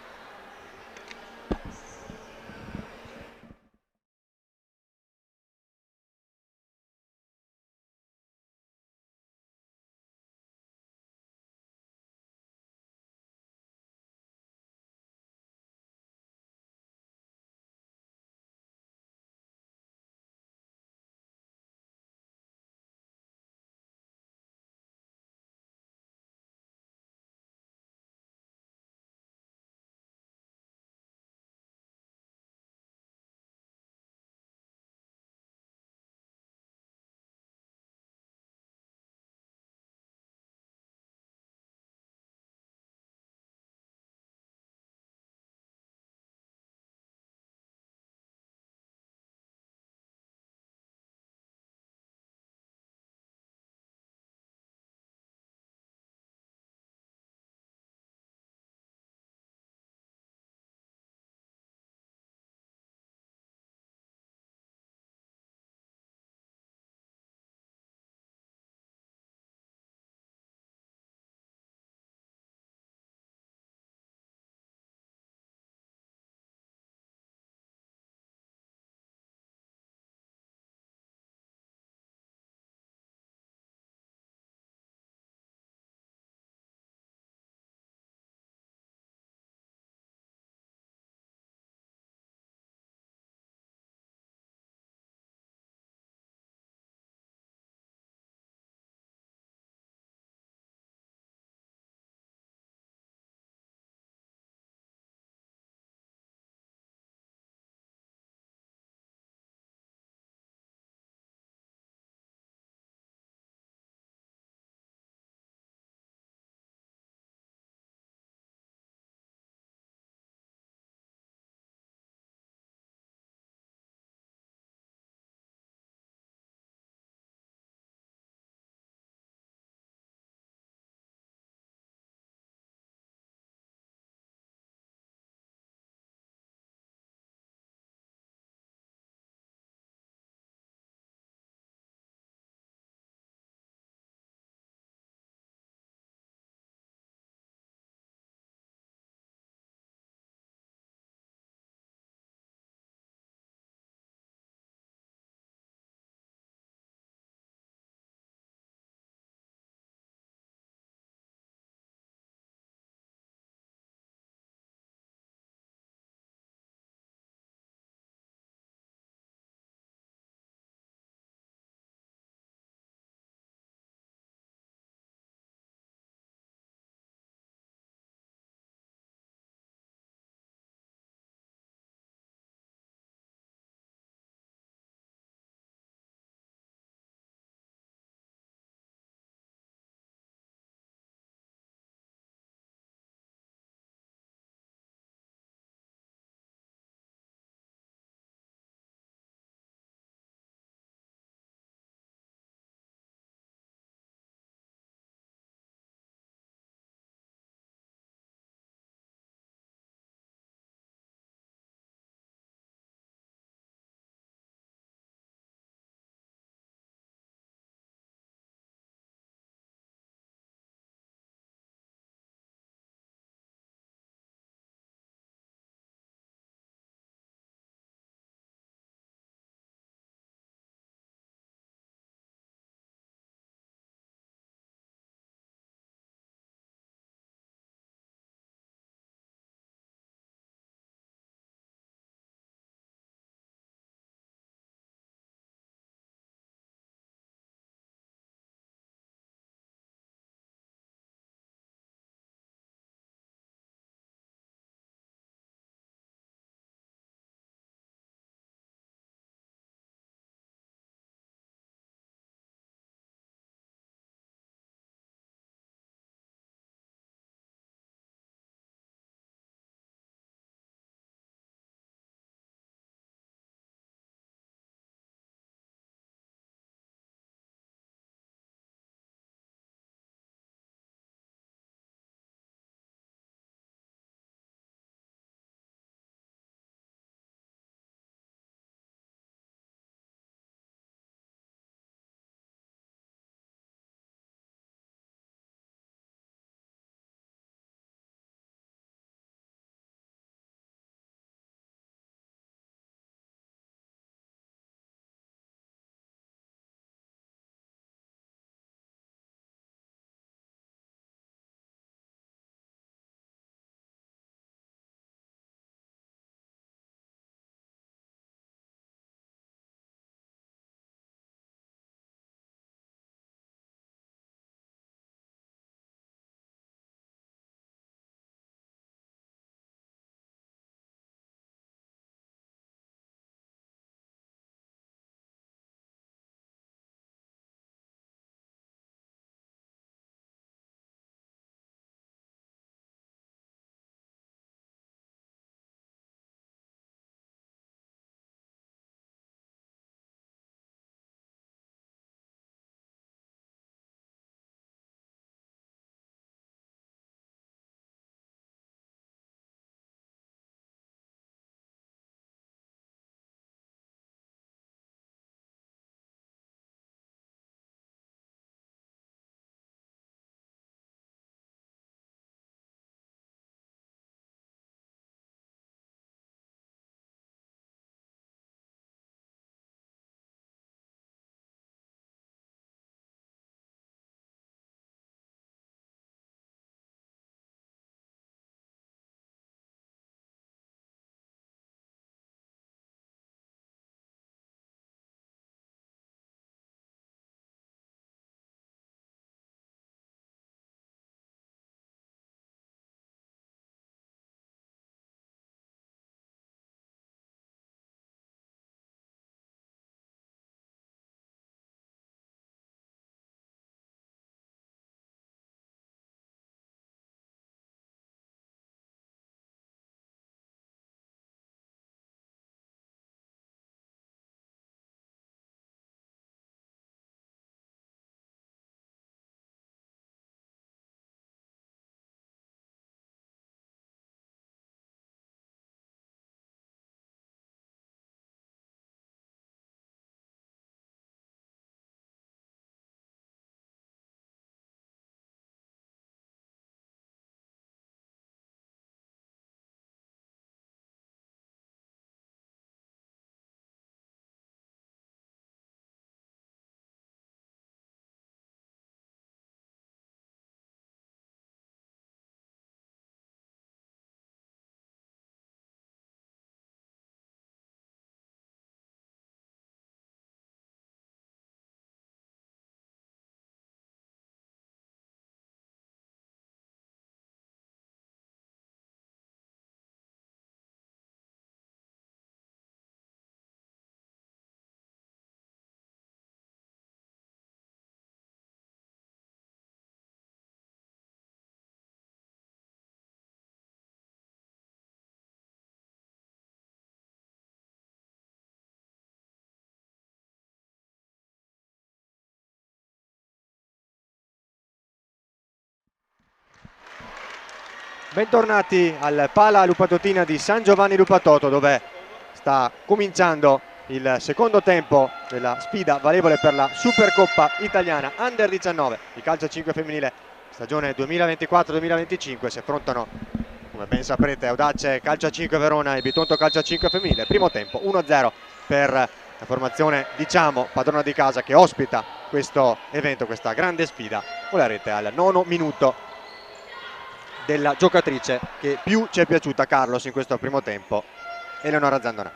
Bentornati al Pala Lupatotina di San Giovanni Lupatoto, dove sta cominciando il secondo tempo della sfida valevole per la Supercoppa italiana Under 19 di calcio 5 femminile stagione 2024-2025. Si affrontano, come ben saprete, Audace Calcio 5 Verona e Bitonto Calcio 5 femminile. Primo tempo 1-0 per la formazione, diciamo, padrona di casa, che ospita questo evento, questa grande sfida. Con la rete al 9° minuto della giocatrice che più ci è piaciuta, Carlos, in questo primo tempo, Eleonora Zandonà.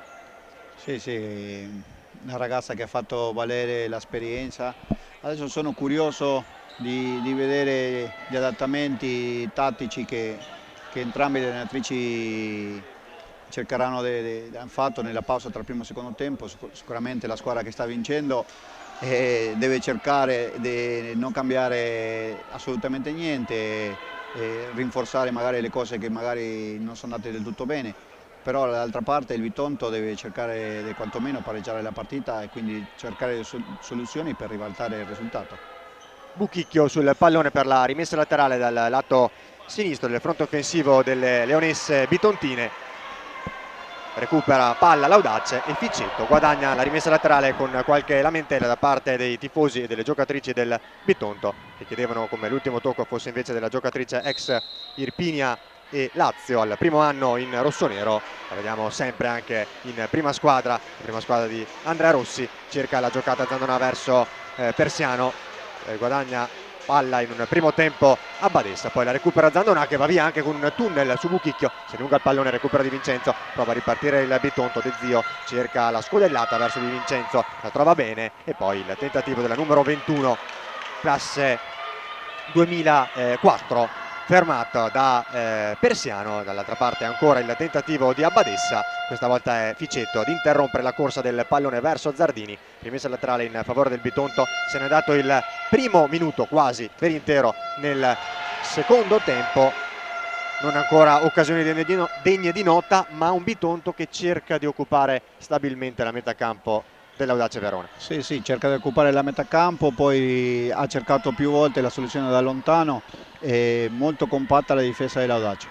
Sì, una ragazza che ha fatto valere l'esperienza. Adesso sono curioso di vedere gli adattamenti tattici che entrambe le allenatrici cercheranno hanno fatto nella pausa tra il primo e il secondo tempo. Sicuramente la squadra che sta vincendo deve cercare di non cambiare assolutamente niente, rinforzare magari le cose che magari non sono andate del tutto bene, però dall'altra parte il Bitonto deve cercare di quantomeno pareggiare la partita e quindi cercare soluzioni per ribaltare il risultato. Buchicchio sul pallone per la rimessa laterale dal lato sinistro del fronte offensivo delle leonesse bitontine. Recupera palla l'Audace e Ficetto guadagna la rimessa laterale con qualche lamentela da parte dei tifosi e delle giocatrici del Bitonto, che chiedevano come l'ultimo tocco fosse invece della giocatrice ex Irpinia e Lazio al primo anno in rossonero. La vediamo sempre anche in prima squadra di Andrea Rossi. Cerca la giocata Zandonà verso Persiano, guadagna palla in un primo tempo a Badessa, poi la recupera Zandonà, che va via anche con un tunnel su Buchicchio, si allunga il pallone, recupera Di Vincenzo, prova a ripartire il Bitonto, De Zio cerca la scodellata verso Di Vincenzo, la trova bene, e poi il tentativo della numero 21 classe 2004 fermato da Persiano. Dall'altra parte ancora il tentativo di Abbadessa, questa volta è Ficetto ad interrompere la corsa del pallone verso Zardini. Rimessa laterale in favore del Bitonto, se n'è dato il primo minuto quasi per intero nel secondo tempo. Non ancora occasioni degne di nota, ma un Bitonto che cerca di occupare stabilmente la metà campo dell'Audace Verona. Sì, cerca di occupare la metà campo, poi ha cercato più volte la soluzione da lontano, e molto compatta la difesa dell'Audace.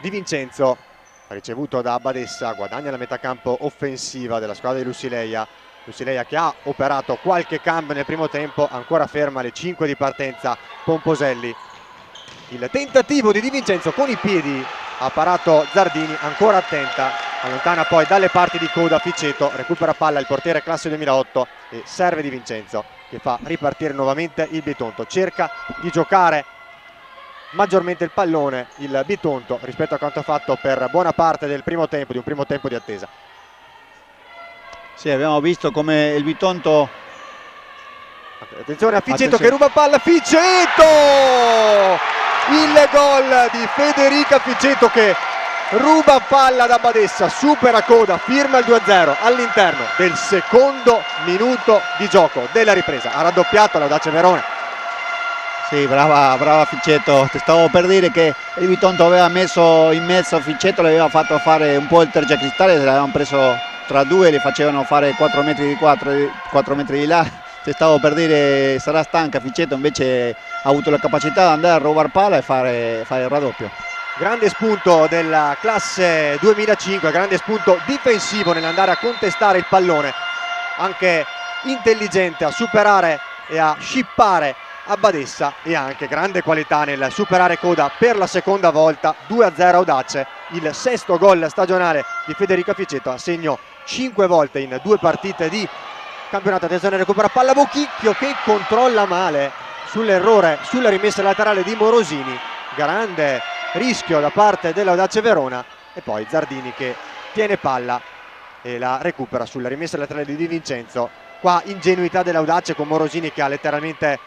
Di Vincenzo, ricevuto da Badessa, guadagna la metà campo offensiva della squadra di Lucileia che ha operato qualche cambio nel primo tempo, ancora ferma alle 5 di partenza Pomposelli. Il tentativo di Vincenzo con i piedi, ha parato Zardini, ancora attenta, allontana poi dalle parti di coda Ficetto, recupera palla il portiere classe 2008 e serve Di Vincenzo, che fa ripartire nuovamente il Bitonto. Cerca di giocare maggiormente il pallone il Bitonto rispetto a quanto ha fatto per buona parte del primo tempo, di un primo tempo di attesa. Sì, abbiamo visto come il Bitonto... Attenzione a Ficetto che ruba palla, Ficetto! Il gol di Federica Ficetto che ruba palla da Badessa, supera coda, firma il 2-0 all'interno del secondo minuto di gioco della ripresa. Ha raddoppiato l'Audace Verona. Sì, brava Ficetto. Ti stavo per dire che il Bitonto aveva messo in mezzo Ficetto, le aveva fatto fare un po' il tergiacristallo, se l'avevano preso tra due, le facevano fare 4 metri di qua, 4 metri di là. Ti stavo per dire sarà stanca Ficetto, invece ha avuto la capacità di andare a rubare palla e fare il raddoppio. Grande spunto della classe 2005, grande spunto difensivo nell'andare a contestare il pallone, anche intelligente a superare e a scippare a Badessa, e anche grande qualità nel superare coda per la seconda volta. 2-0 Audace, il sesto gol stagionale di Federica Ficetto, a segno 5 volte in 2 partite di campionato. Attenzione, recupera palla Buchicchio che controlla male sull'errore sulla rimessa laterale di Morosini, grande rischio da parte dell'Audace Verona, e poi Zardini che tiene palla e la recupera sulla rimessa laterale di Di Vincenzo. Qua ingenuità dell'Audace con Morosini che ha letteralmente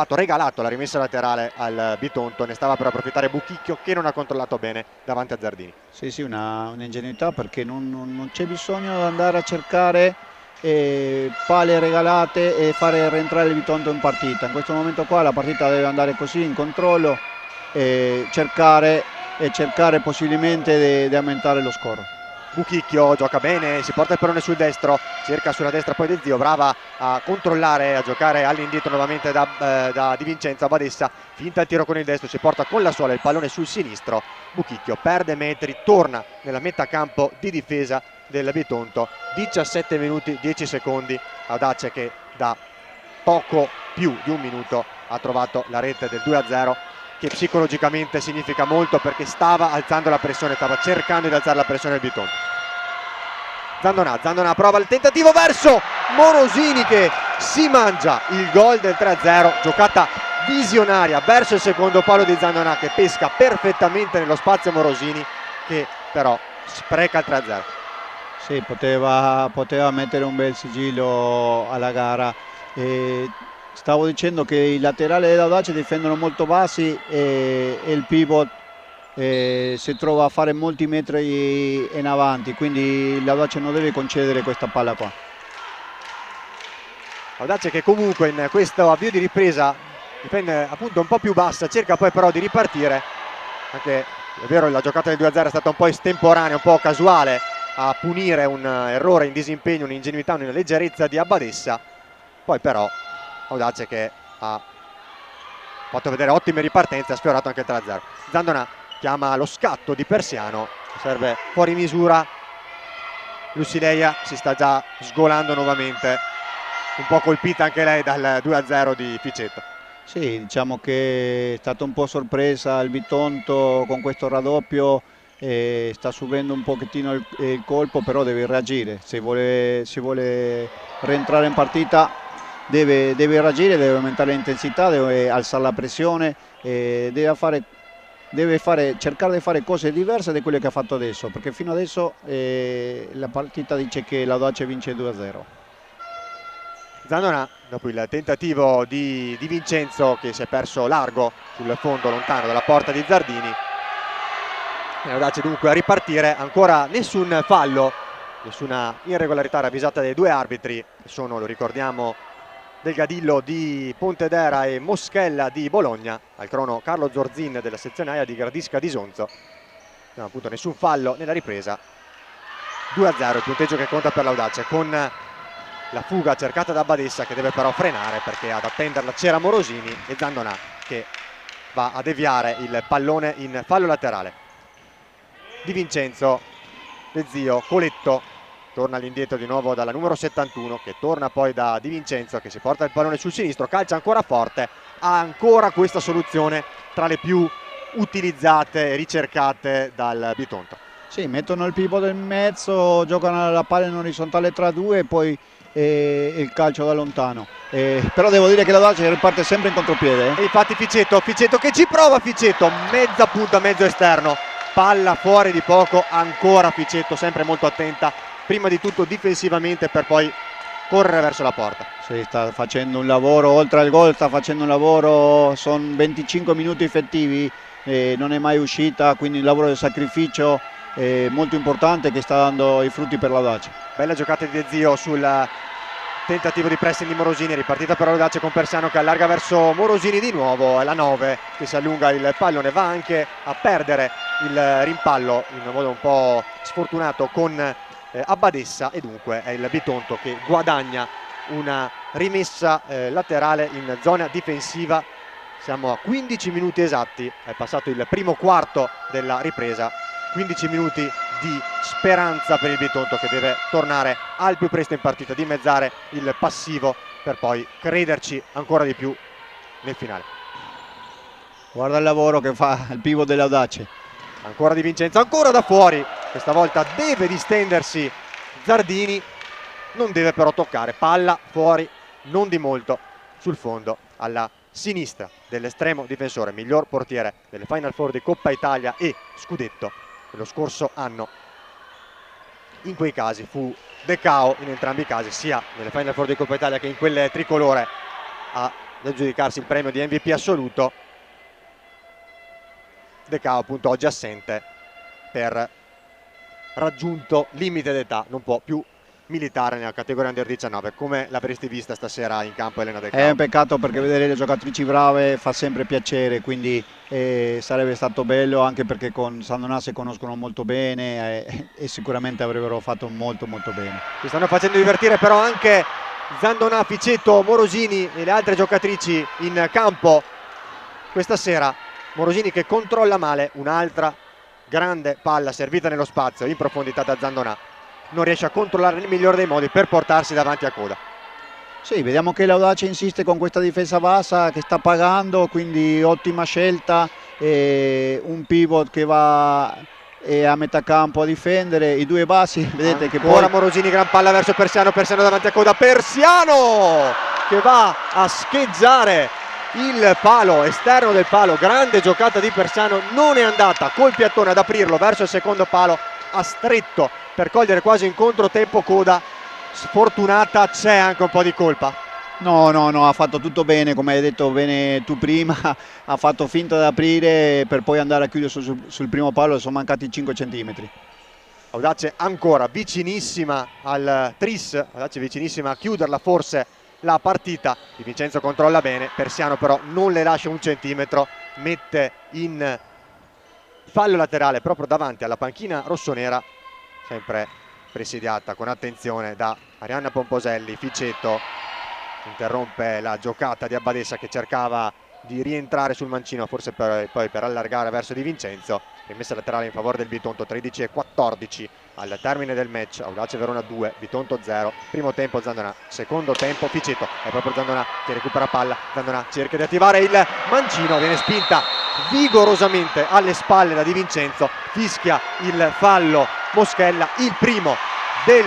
regalato la rimessa laterale al Bitonto, ne stava per approfittare Buchicchio che non ha controllato bene davanti a Zardini. Sì, un'ingenuità, perché non c'è bisogno di andare a cercare palle regalate e fare rientrare il Bitonto in partita. In questo momento qua la partita deve andare così, in controllo, e cercare possibilmente di aumentare lo score. Buchicchio gioca bene, si porta il pallone sul destro, cerca sulla destra poi De Zio, brava a controllare, a giocare all'indietro nuovamente da Di Vincenzo. Abadessa finta il tiro con il destro, si porta con la suola il pallone sul sinistro. Buchicchio perde metri, torna nella metà campo di difesa del Bitonto. 17 minuti 10 secondi, Audace che da poco più di un minuto ha trovato la rete del 2-0, che psicologicamente significa molto perché stava alzando la pressione, stava cercando di alzare la pressione del Bitonto. Zandonà prova il tentativo verso Morosini che si mangia il gol del 3-0, giocata visionaria verso il secondo palo di Zandonà che pesca perfettamente nello spazio Morosini, che però spreca il 3-0. Sì, poteva mettere un bel sigillo alla gara. Stavo dicendo che i laterali dell'Audace difendono molto bassi e il pivot si trova a fare molti metri in avanti, quindi l'Audace non deve concedere questa palla qua. Audace che comunque in questo avvio di ripresa difende appunto un po' più bassa, cerca poi però di ripartire, anche è vero la giocata del 2-0 è stata un po' estemporanea, un po' casuale a punire un errore in disimpegno, un'ingenuità, una leggerezza di Abadessa. Poi però Audace che ha fatto vedere ottime ripartenze, ha sfiorato anche il 3-0. Zandonà chiama lo scatto di Persiano, serve fuori misura. Lucileia si sta già sgolando nuovamente, un po' colpita anche lei dal 2-0 di Ficetto. Sì, diciamo che è stata un po' sorpresa il Bitonto con questo raddoppio, sta subendo un pochettino il colpo, però deve reagire, se vuole rientrare in partita deve reagire, deve aumentare l'intensità, deve alzare la pressione, cercare di fare cose diverse da quelle che ha fatto adesso, perché fino adesso la partita dice che l'Audace vince 2-0. Zandonà, dopo il tentativo di Vincenzo che si è perso largo sul fondo lontano dalla porta di Zardini, l'Audace dunque a ripartire. Ancora nessun fallo, nessuna irregolarità ravvisata dai due arbitri, che sono, lo ricordiamo, Delgadillo di Pontedera e Moschella di Bologna. Al crono Carlo Zorzin della sezione AIA di Gradisca di Sonzo. No, appunto nessun fallo nella ripresa. 2-0 il punteggio che conta per l'Audace, con la fuga cercata da Abadessa che deve però frenare perché ad attenderla c'era Morosini, e Zandonà che va a deviare il pallone in fallo laterale. Di Vincenzo, De Zio, Coletto torna all'indietro di nuovo dalla numero 71 che torna poi da Di Vincenzo che si porta il pallone sul sinistro, calcia ancora forte, ha ancora questa soluzione tra le più utilizzate e ricercate dal Bitonto. Sì, mettono il pivot in mezzo, giocano la palla in orizzontale tra due e poi il calcio da lontano, però devo dire che l'Audace riparte sempre in contropiede. E infatti Ficetto che ci prova, Ficetto, mezza punta, mezzo esterno, palla fuori di poco, ancora Ficetto sempre molto attenta, prima di tutto difensivamente per poi correre verso la porta. Sì, sta facendo un lavoro, oltre al gol sta facendo un lavoro, sono 25 minuti effettivi, non è mai uscita, quindi un lavoro di sacrificio molto importante che sta dando i frutti per l'Audace. Bella giocata di De Zio sul tentativo di pressing di Morosini, ripartita per l'Audace con Persiano che allarga verso Morosini di nuovo, è la 9 che si allunga il pallone, va anche a perdere il rimpallo in modo un po' sfortunato con Abadessa, e dunque è il Bitonto che guadagna una rimessa laterale in zona difensiva. Siamo a 15 minuti esatti, è passato il primo quarto della ripresa, 15 minuti di speranza per il Bitonto che deve tornare al più presto in partita, dimezzare il passivo per poi crederci ancora di più nel finale. Guarda il lavoro che fa il pivot dell'Audace. Ancora Di Vincenzo, ancora da fuori, questa volta deve distendersi Zardini, non deve però toccare, palla fuori non di molto sul fondo alla sinistra dell'estremo difensore, miglior portiere delle Final Four di Coppa Italia e Scudetto dello scorso anno. In quei casi fu De Cao, in entrambi i casi, sia nelle Final Four di Coppa Italia che in quelle tricolore, a aggiudicarsi il premio di MVP assoluto. De Cao appunto oggi assente per raggiunto limite d'età, non può più militare nella categoria Under 19. Come l'avresti vista stasera in campo, Elena Del È un Campo? peccato perché vedere le giocatrici brave fa sempre piacere, quindi sarebbe stato bello anche perché con San Donà si conoscono molto bene e sicuramente avrebbero fatto molto molto bene. Si stanno facendo divertire però anche Zandonà, Ficetto, Morosini e le altre giocatrici in campo questa sera. Morosini che controlla male, un'altra grande palla servita nello spazio in profondità da Zandonà, non riesce a controllare nel migliore dei modi per portarsi davanti a coda. Sì, vediamo che l'Audace insiste con questa difesa bassa che sta pagando, quindi ottima scelta, un pivot che va a metà campo a difendere, i due bassi, vedete che Ancora poi... Morosini, gran palla verso Persiano, Persiano davanti a coda, Persiano che va a scheggiare il palo, esterno del palo, grande giocata di Persiano, non è andata col piattone ad aprirlo verso il secondo palo, a stretto per cogliere quasi in controtempo coda, sfortunata, c'è anche un po' di colpa. No, ha fatto tutto bene, come hai detto bene tu prima, ha fatto finta di aprire per poi andare a chiudere sul primo palo, sono mancati 5 centimetri. Audace ancora vicinissima al tris, Audace vicinissima a chiuderla forse la partita. Di Vincenzo controlla bene, Persiano però non le lascia un centimetro, mette in fallo laterale proprio davanti alla panchina rossonera, sempre presidiata con attenzione da Arianna Pomposelli. Ficetto interrompe la giocata di Abbadessa che cercava di rientrare sul mancino, forse poi per allargare verso Di Vincenzo. Rimessa laterale in favore del Bitonto, 13:14 al termine del match. Audace Verona 2, Bitonto 0. Primo tempo Zandonà, secondo tempo Ficetto, è proprio Zandonà che recupera palla. Zandonà cerca di attivare il mancino, viene spinta vigorosamente alle spalle da Di Vincenzo, fischia il fallo Moschella, il primo del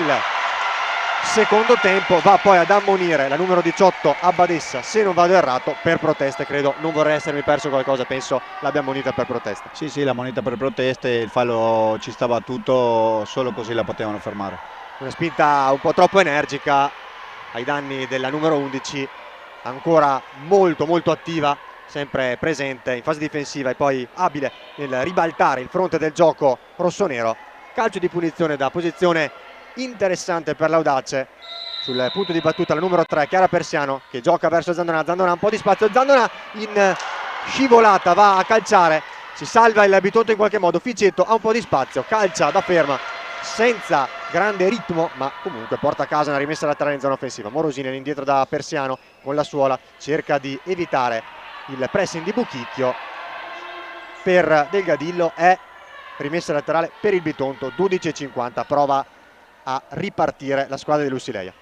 secondo tempo. Va poi ad ammonire la numero 18 Abbadessa, se non vado errato, per proteste, credo, non vorrei essermi perso qualcosa, penso l'abbia ammonita per proteste. Sì, la moneta per proteste, il fallo ci stava tutto, solo così la potevano fermare. Una spinta un po' troppo energica ai danni della numero 11, ancora molto attiva, sempre presente in fase difensiva e poi abile nel ribaltare il fronte del gioco rossonero. Calcio di punizione da posizione interessante per l'Audace. Sul punto di battuta la numero 3 Chiara Persiano che gioca verso Zandonà, Zandonà un po' di spazio, Zandonà in scivolata va a calciare, si salva il Bitonto in qualche modo. Ficetto ha un po' di spazio, calcia da ferma senza grande ritmo, ma comunque porta a casa una rimessa laterale in zona offensiva. Morosini all'indietro da Persiano con la suola, cerca di evitare il pressing di Buchicchio. Per Delgadillo è rimessa laterale per il Bitonto, 12:50, prova a ripartire la squadra di Lussileia.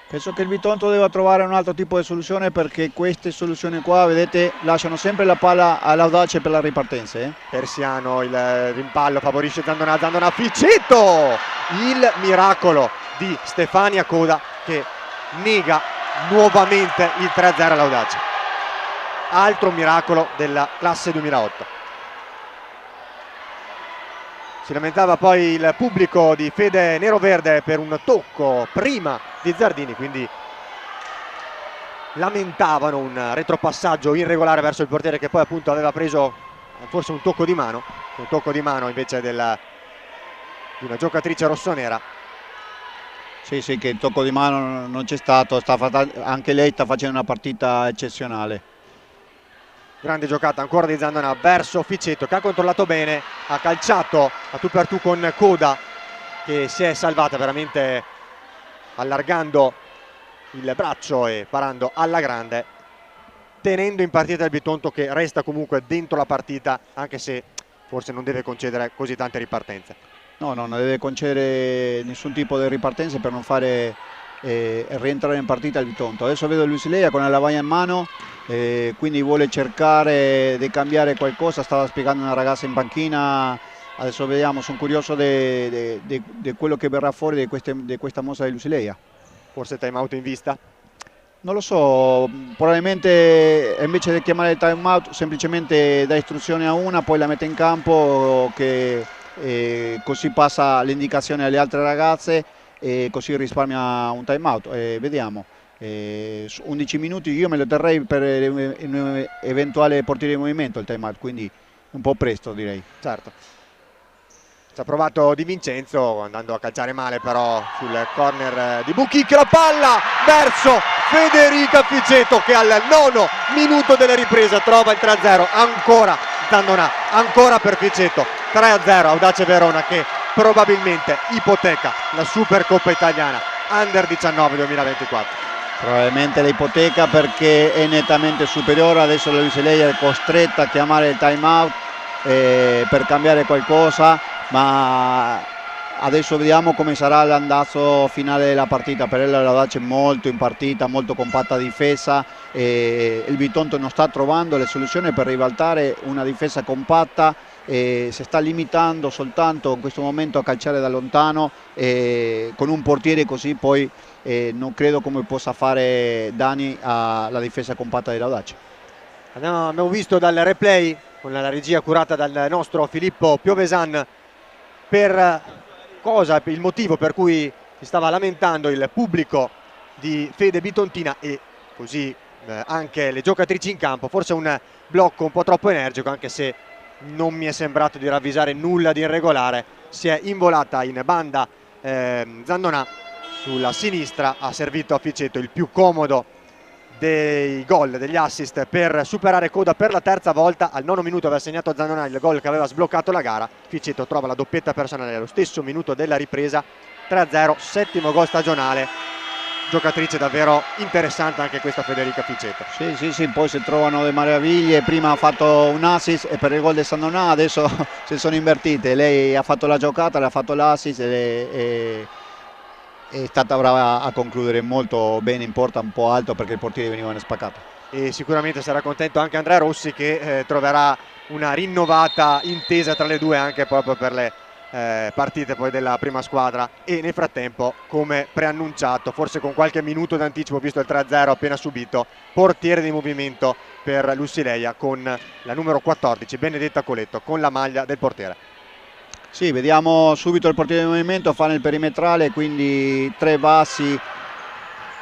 Penso che il Bitonto deve trovare un altro tipo di soluzione, perché queste soluzioni qua, vedete, lasciano sempre la palla all'Audace per la ripartenza. Persiano, il rimpallo favorisce Zandonà, Zandonà, Ficetto! Il miracolo di Stefania Coda che nega nuovamente il 3-0 all'Audace. Altro miracolo della classe 2008. Si lamentava poi il pubblico di Fede Neroverde per un tocco prima di Zardini, quindi lamentavano un retropassaggio irregolare verso il portiere che poi appunto aveva preso forse un tocco di mano invece di una giocatrice rossonera. Sì, che il tocco di mano non c'è stato, anche lei sta facendo una partita eccezionale. Grande giocata ancora di Zandonà verso Ficetto che ha controllato bene, ha calciato a tu per tu con Coda che si è salvata veramente allargando il braccio e parando alla grande, tenendo in partita il Bitonto che resta comunque dentro la partita, anche se forse non deve concedere così tante ripartenze. No, non deve concedere nessun tipo di ripartenza per non fare rientrare in partita il Bitonto. Adesso vedo Luisileia con la lavagna in mano, quindi vuole cercare di cambiare qualcosa. Stava spiegando una ragazza in panchina, adesso vediamo, sono curioso di quello che verrà fuori di questa mossa di Luisileia. Forse time out in vista? Non lo so, probabilmente invece di chiamare il time out semplicemente dà istruzione a una, poi la mette in campo, che così passa l'indicazione alle altre ragazze e così risparmia un time out. Vediamo, 11 minuti, io me lo terrei per un eventuale portiere di movimento il time out, quindi un po' presto direi. Certo. Ci ha provato Di Vincenzo andando a calciare male però sul corner di Buchicchio, la palla verso Federica Ficeto che al 9° minuto della ripresa trova il 3-0, ancora Zandonà, ancora per Ficeto, 3-0 Audace Verona che probabilmente ipoteca la Supercoppa italiana Under 19 2024. Probabilmente la ipoteca perché è nettamente superiore, adesso la Luiselei è costretta a chiamare il time out per cambiare qualcosa, ma adesso vediamo come sarà l'andazzo finale della partita. Per l'Audace molto in partita, molto compatta difesa, il Bitonto non sta trovando le soluzioni per ribaltare una difesa compatta, si sta limitando soltanto in questo momento a calciare da lontano, con un portiere così poi non credo come possa fare Dani alla difesa compatta dell'Audace. Abbiamo visto dal replay con la regia curata dal nostro Filippo Piovesan per cosa, il motivo per cui si stava lamentando il pubblico di Fede Bitontina e così anche le giocatrici in campo. Forse un blocco un po' troppo energico, anche se non mi è sembrato di ravvisare nulla di irregolare. Si è involata in banda Zandonà sulla sinistra, ha servito a Ficeto il più comodo dei gol, degli assist per superare Coda per la terza volta. Al 9° minuto aveva segnato Zandonà il gol che aveva sbloccato la gara. Ficeto trova la doppietta personale allo stesso minuto della ripresa, 3-0, 7° gol stagionale. Giocatrice davvero interessante anche questa Federica Ficeto. Sì, poi si trovano le meraviglie. Prima ha fatto un assist e per il gol di Zandonà adesso si sono invertite. Lei ha fatto la giocata, le ha fatto l'assist e è stata brava a concludere molto bene in porta, un po' alto perché il portiere veniva spaccato. E sicuramente sarà contento anche Andrea Rossi che troverà una rinnovata intesa tra le due anche proprio per le partite poi della prima squadra. E nel frattempo, come preannunciato, forse con qualche minuto d'anticipo visto il 3-0 appena subito, portiere di movimento per Lussileia con la numero 14 Benedetta Coletto con la maglia del portiere. Sì, vediamo subito il portiere di movimento, fa nel perimetrale, quindi 3 bassi.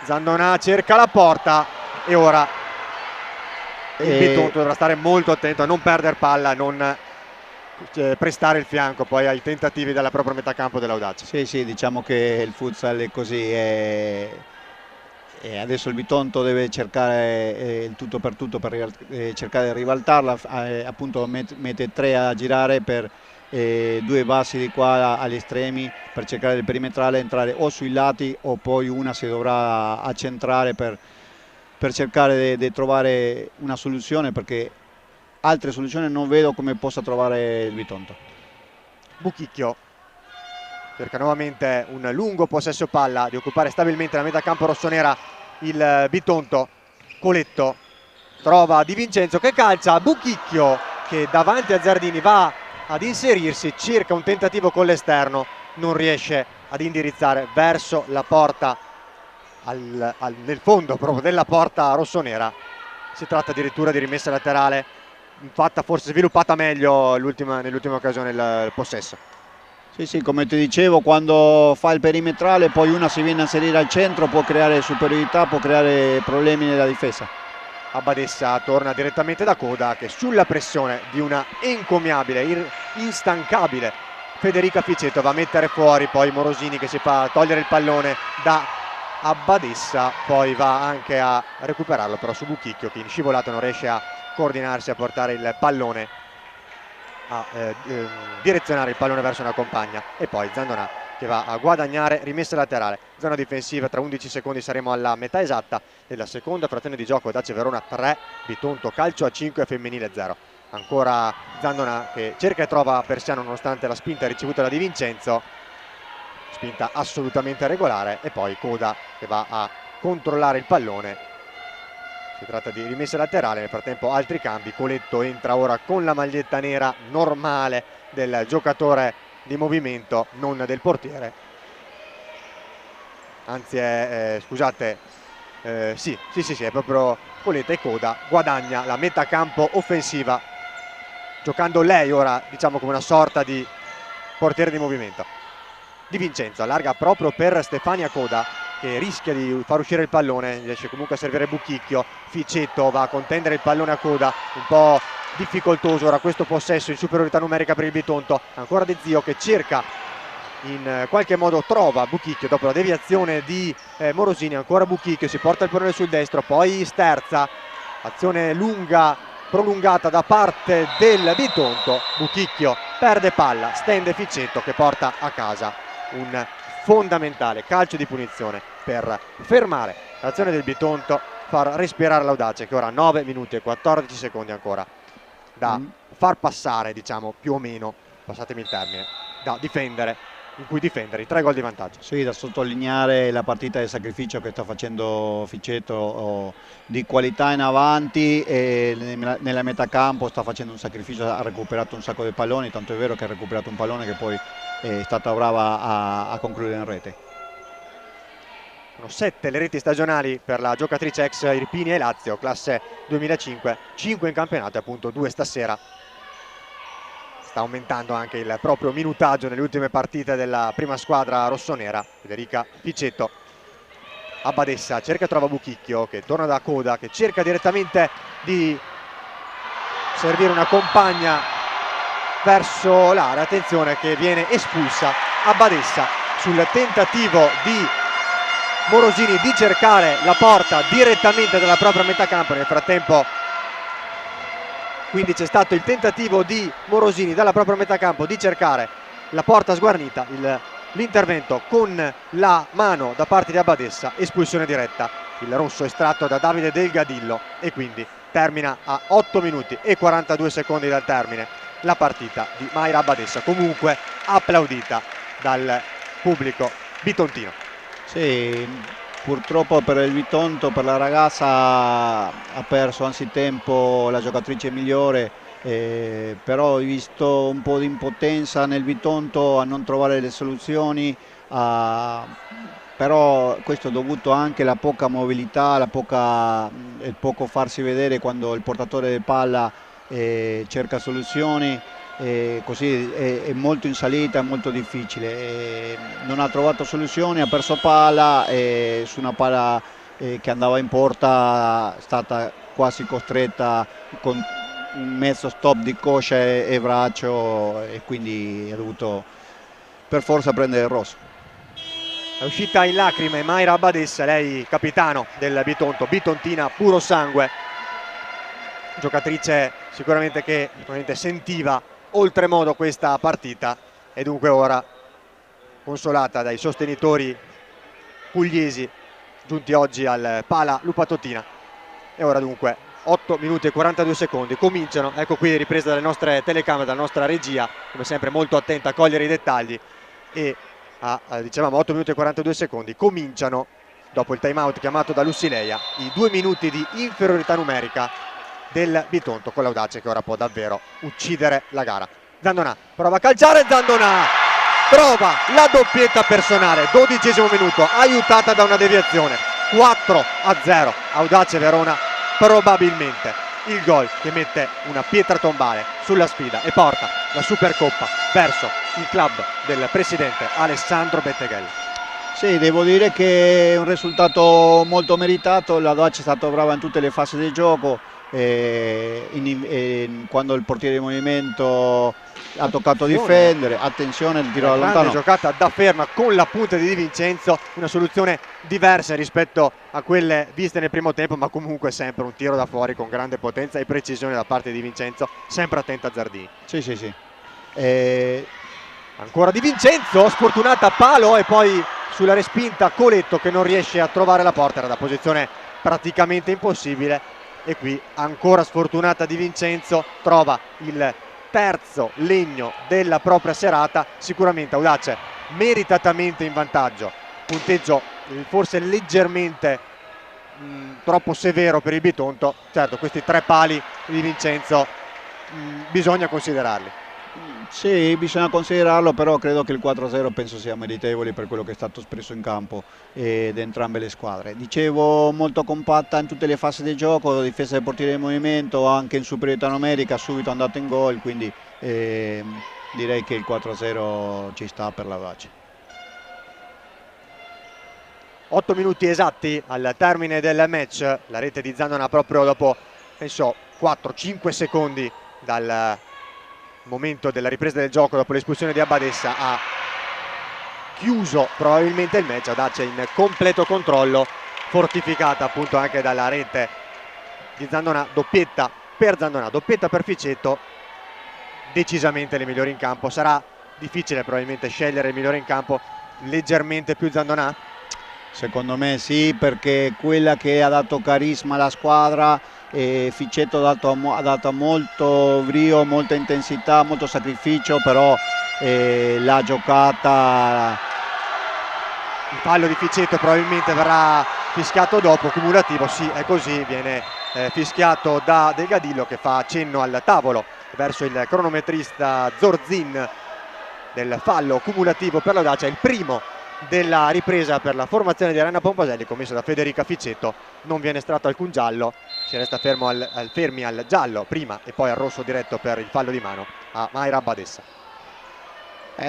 Zandonà cerca la porta e ora il Bitonto dovrà stare molto attento a non perdere palla, a non prestare il fianco poi ai tentativi dalla propria metà campo dell'Audace. Sì, diciamo che il futsal è così, e adesso il Bitonto deve cercare il tutto per cercare di ribaltarla, appunto mette 3 a girare per 2 bassi di qua agli estremi per cercare il perimetrale, entrare o sui lati o poi una si dovrà accentrare per cercare di trovare una soluzione, perché altre soluzioni non vedo come possa trovare il Bitonto. Buchicchio cerca nuovamente un lungo possesso palla di occupare stabilmente la metà campo rossonera il Bitonto. Coletto trova Di Vincenzo che calcia, Buchicchio che davanti a Zardini va ad inserirsi, cerca un tentativo con l'esterno, non riesce ad indirizzare verso la porta, nel fondo proprio della porta rossonera. Si tratta addirittura di rimessa laterale, fatta forse sviluppata meglio nell'ultima occasione il possesso. Sì, come ti dicevo, quando fa il perimetrale poi una si viene a inserire al centro, può creare superiorità, può creare problemi nella difesa. Abbadessa torna direttamente da Coda che sulla pressione di una encomiabile, instancabile Federica Ficeto va a mettere fuori poi Morosini che si fa togliere il pallone da Abbadessa, poi va anche a recuperarlo però su Buchicchio che in scivolata non riesce a coordinarsi, a portare il pallone, a direzionare il pallone verso una compagna. E poi Zandonà che va a guadagnare rimessa laterale, zona difensiva. Tra 11 secondi saremo alla metà esatta della seconda frazione di gioco. Audace Verona 3, Bitonto calcio a 5 femminile 0. Ancora Zandonà che cerca e trova Persiano nonostante la spinta ricevuta da Di Vincenzo, spinta assolutamente regolare. E poi Coda che va a controllare il pallone, si tratta di rimessa laterale. Nel frattempo altri cambi, Coletto entra ora con la maglietta nera normale del giocatore di movimento, non del portiere, anzi scusate, sì, è proprio Coletto. E Coda guadagna la metà campo offensiva giocando lei ora, diciamo, come una sorta di portiere di movimento. Di Vincenzo allarga proprio per Stefania Coda che rischia di far uscire il pallone, riesce comunque a servire Buchicchio. Ficeto va a contendere il pallone a Coda, un po' difficoltoso ora questo possesso in superiorità numerica per il Bitonto. Ancora De Zio che cerca, in qualche modo trova Buchicchio dopo la deviazione di Morosini. Ancora Buchicchio, si porta il pallone sul destro, poi sterza, azione lunga prolungata da parte del Bitonto. Buchicchio perde palla, stende Ficetto che porta a casa un fondamentale calcio di punizione per fermare l'azione del Bitonto, far respirare l'Audace che ora ha 9 minuti e 14 secondi ancora da far passare, diciamo, più o meno, passatemi il termine, da difendere, in cui difendere i 3 gol di vantaggio. Sì, da sottolineare la partita di sacrificio che sta facendo Ficetto, di qualità in avanti, e nella metà campo sta facendo un sacrificio, ha recuperato un sacco di palloni, tanto è vero che ha recuperato un pallone che poi è stata brava a concludere in rete. Sono 7 le reti stagionali per la giocatrice ex Irpini e Lazio, classe 2005, 5 in campionato e appunto 2 stasera. Sta aumentando anche il proprio minutaggio nelle ultime partite della prima squadra rossonera. Federica Ficetto a Badessa, cerca e trova Buchicchio che torna da coda, che cerca direttamente di servire una compagna verso l'area, attenzione che viene espulsa a Badessa sul tentativo di Morosini di cercare la porta direttamente dalla propria metà campo. Nel frattempo quindi c'è stato il tentativo di Morosini dalla propria metà campo di cercare la porta sguarnita, l'intervento con la mano da parte di Abbadessa, espulsione diretta, il rosso estratto da Davide Del Gadillo e quindi termina a 8 minuti e 42 secondi dal termine la partita di Mayra Abbadessa, comunque applaudita dal pubblico bitontino. Sì, purtroppo per il Bitonto, per la ragazza, ha perso anzitempo la giocatrice migliore, però ho visto un po' di impotenza nel Bitonto a non trovare le soluzioni, però questo è dovuto anche alla poca mobilità, il poco farsi vedere quando il portatore di palla cerca soluzioni. Così è molto in salita, è molto difficile, non ha trovato soluzioni, ha perso palla e su una palla che andava in porta è stata quasi costretta con un mezzo stop di coscia e braccio, e quindi ha dovuto per forza prendere il rosso. È uscita in lacrime Mayra Abbadessa, lei capitano del Bitonto, bitontina puro sangue, giocatrice sicuramente che sentiva oltremodo questa partita e dunque ora consolata dai sostenitori pugliesi giunti oggi al Pala Lupatotina. E ora dunque 8 minuti e 42 secondi cominciano, ecco qui ripresa dalle nostre telecamere, dalla nostra regia, come sempre molto attenta a cogliere i dettagli, e dicevamo 8 minuti e 42 secondi cominciano, dopo il time out chiamato da Lussileia, i 2 minuti di inferiorità numerica del Bitonto, con l'Audace che ora può davvero uccidere la gara. Zandonà prova a calciare, Zandonà trova la doppietta personale, 12° minuto, aiutata da una deviazione. 4-0 Audace Verona, probabilmente il gol che mette una pietra tombale sulla sfida e porta la Supercoppa verso il club del presidente Alessandro Betteghelli. Sì, devo dire che è un risultato molto meritato, l'Audace è stato brava in tutte le fasi del gioco, quando il portiere di movimento ha toccato difendere, attenzione il tiro da lontano. Grande giocata da ferma con la punta di Di Vincenzo, una soluzione diversa rispetto a quelle viste nel primo tempo, ma comunque sempre un tiro da fuori con grande potenza e precisione da parte di Di Vincenzo, sempre attenta a Zardini. Sì. Ancora Di Vincenzo, sfortunata a palo e poi sulla respinta Coletto che non riesce a trovare la porta, era da posizione praticamente impossibile. E qui ancora sfortunata Di Vincenzo, trova il terzo legno della propria serata. Sicuramente Audace meritatamente in vantaggio, punteggio forse leggermente troppo severo per il Bitonto. Certo, questi 3 pali di Vincenzo bisogna considerarli. Sì, bisogna considerarlo, però credo che il 4-0 penso sia meritevole per quello che è stato espresso in campo da entrambe le squadre. Dicevo, molto compatta in tutte le fasi del gioco, difesa del portiere di movimento, anche in superiorità numerica, subito andato in gol, quindi direi che il 4-0 ci sta per l'Audace. 8 minuti esatti al termine del match, la rete di Zandonà proprio dopo, penso, 4-5 secondi dal momento della ripresa del gioco dopo l'espulsione di Abbadessa ha chiuso probabilmente il match. Audace in completo controllo, fortificata appunto anche dalla rete di Zandonà. Doppietta per Zandonà, doppietta per Ficetto, decisamente le migliori in campo. Sarà difficile probabilmente scegliere il migliore in campo, leggermente più Zandonà? Secondo me sì, perché quella che ha dato carisma alla squadra, Ficetto ha dato molto brio, molta intensità, molto sacrificio, però la giocata... Il fallo di Ficetto probabilmente verrà fischiato dopo, cumulativo, sì, è così, viene fischiato da Del Gadillo, che fa cenno al tavolo verso il cronometrista Zorzin del fallo cumulativo per l'Audace, è il primo della ripresa per la formazione di Arena Pomposelli, commesso da Federica Ficetto. Non viene estratto alcun giallo, si resta fermi al giallo prima e poi al rosso diretto per il fallo di mano a Mayra Abbadessa.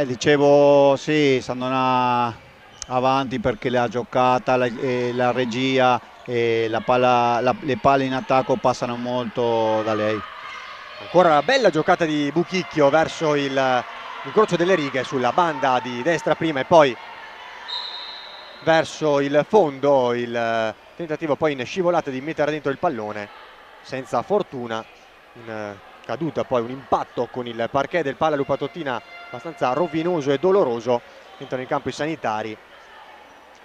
Dicevo sì, Zandonà avanti perché la giocata, la regia e le palle in attacco passano molto da lei. Ancora una bella giocata di Buchicchio verso l'incrocio delle righe sulla banda di destra prima e poi verso il fondo. Il tentativo poi in scivolata di mettere dentro il pallone senza fortuna, in caduta poi un impatto con il parquet del Palla Lupatottina abbastanza rovinoso e doloroso. Entrano in campo i sanitari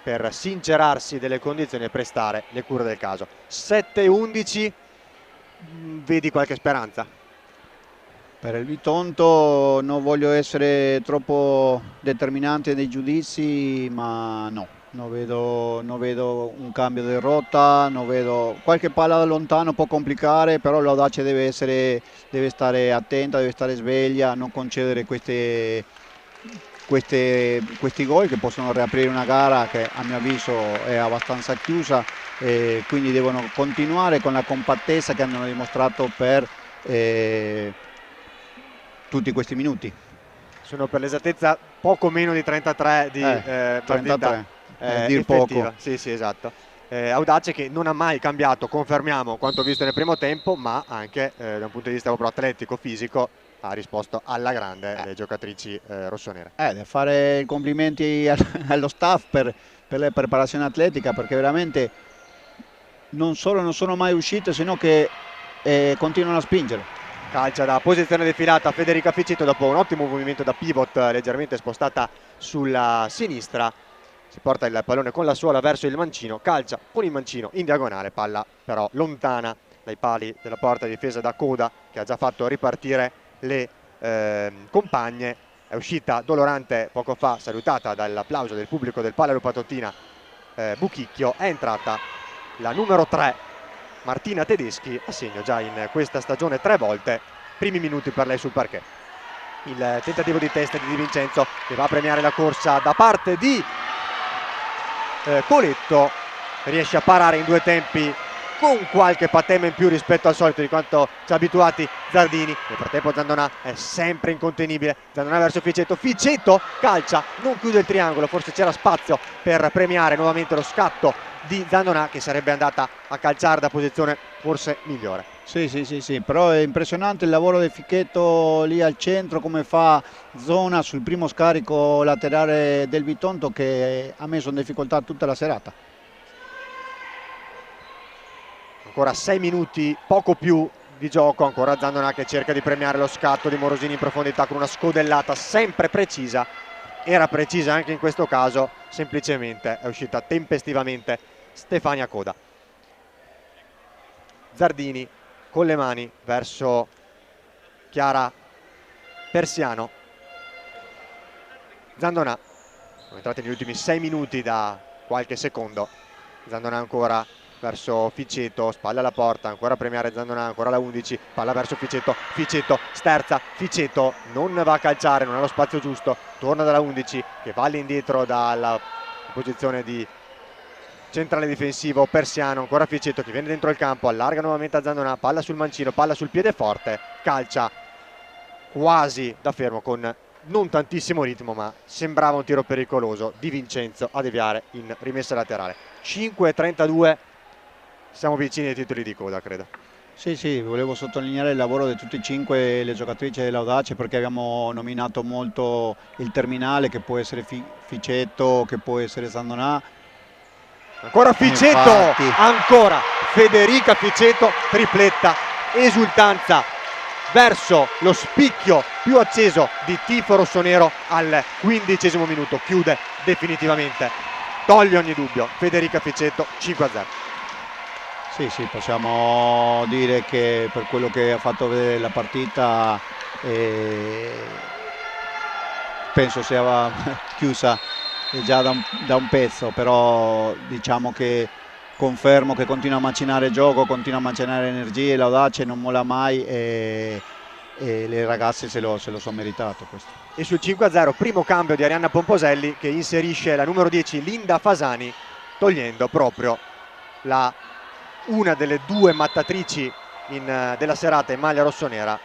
per sincerarsi delle condizioni e prestare le cure del caso. 7-11, vedi qualche speranza? Per il Bitonto non voglio essere troppo determinante nei giudizi, ma no, non vedo un cambio di rotta, non vedo qualche palla da lontano può complicare, però l'Audace deve stare attenta, deve stare sveglia, non concedere questi gol che possono riaprire una gara che a mio avviso è abbastanza chiusa, e quindi devono continuare con la compattezza che hanno dimostrato per tutti questi minuti. Sono per l'esattezza poco meno di 33 di 33, dir effettiva. poco. Sì, sì, esatto. Audace che non ha mai cambiato, confermiamo, quanto visto nel primo tempo, ma anche da un punto di vista proprio atletico, fisico, ha risposto alla grande le giocatrici rossonere. Da fare i complimenti allo staff per la preparazione atletica, perché veramente non solo non sono mai uscite, sino che continuano a spingere. Calcia da posizione defilata Federica Ficetto dopo un ottimo movimento da pivot, leggermente spostata sulla sinistra. Si porta il pallone con la suola verso il mancino, calcia con il mancino in diagonale, palla però lontana dai pali della porta, difesa da Coda, che ha già fatto ripartire le compagne. È uscita dolorante poco fa, salutata dall'applauso del pubblico del Palla Lupatottina Buchicchio. È entrata la numero 3 Martina Tedeschi, a segno già in questa stagione 3 volte, primi minuti per lei sul parquet. Il tentativo di testa di Di Vincenzo che va a premiare la corsa da parte di Coletto, riesce a parare in due tempi con qualche patema in più rispetto al solito di quanto ci ha abituati Zardini. Nel frattempo Zandonà è sempre incontenibile, Zandonà verso Ficetto, Ficetto calcia, non chiude il triangolo, forse c'era spazio per premiare nuovamente lo scatto di Zandonà, che sarebbe andata a calciare da posizione forse migliore. Sì, però è impressionante il lavoro di Fichetto lì al centro, come fa zona sul primo scarico laterale del Bitonto, che ha messo in difficoltà tutta la serata. Ancora 6 minuti, poco più di gioco, ancora Zandonà che cerca di premiare lo scatto di Morosini in profondità con una scodellata sempre precisa. Era precisa anche in questo caso, semplicemente è uscita tempestivamente Stefania Coda. Zardini con le mani verso Chiara Persiano. Zandonà, sono entrati negli ultimi 6 minuti da qualche secondo. Zandonà ancora verso Ficetto, spalla alla porta, ancora premiare Zandonà, ancora la 11, palla verso Ficetto, Ficetto sterza, Ficetto non va a calciare, non ha lo spazio giusto, torna dalla 11 che va all'indietro dalla posizione di centrale difensivo. Persiano, ancora Ficetto che viene dentro il campo, allarga nuovamente a Zandonà, palla sul mancino, palla sul piede forte, calcia quasi da fermo con non tantissimo ritmo, ma sembrava un tiro pericoloso. Di Vincenzo a deviare in rimessa laterale. 5:32, siamo vicini ai titoli di coda, credo. Sì, volevo sottolineare il lavoro di tutte e cinque le giocatrici dell'Audace, perché abbiamo nominato molto il terminale, che può essere Ficetto, che può essere Sandonà. Ancora Ficetto, Infatti. ancora Federica Ficetto, tripletta, esultanza verso lo spicchio più acceso di tifo rossonero al 15° minuto, chiude definitivamente, toglie ogni dubbio, Federica Ficetto 5-0. Sì, possiamo dire che per quello che ha fatto vedere la partita, penso sia chiusa già da un pezzo, però diciamo che confermo che continua a macinare gioco, continua a macinare energie, l'Audace non molla mai e le ragazze se lo sono meritato questo. E sul 5-0 primo cambio di Arianna Pomposelli, che inserisce la numero 10 Linda Fasani, togliendo proprio una delle due mattatrici della serata in maglia rossonera,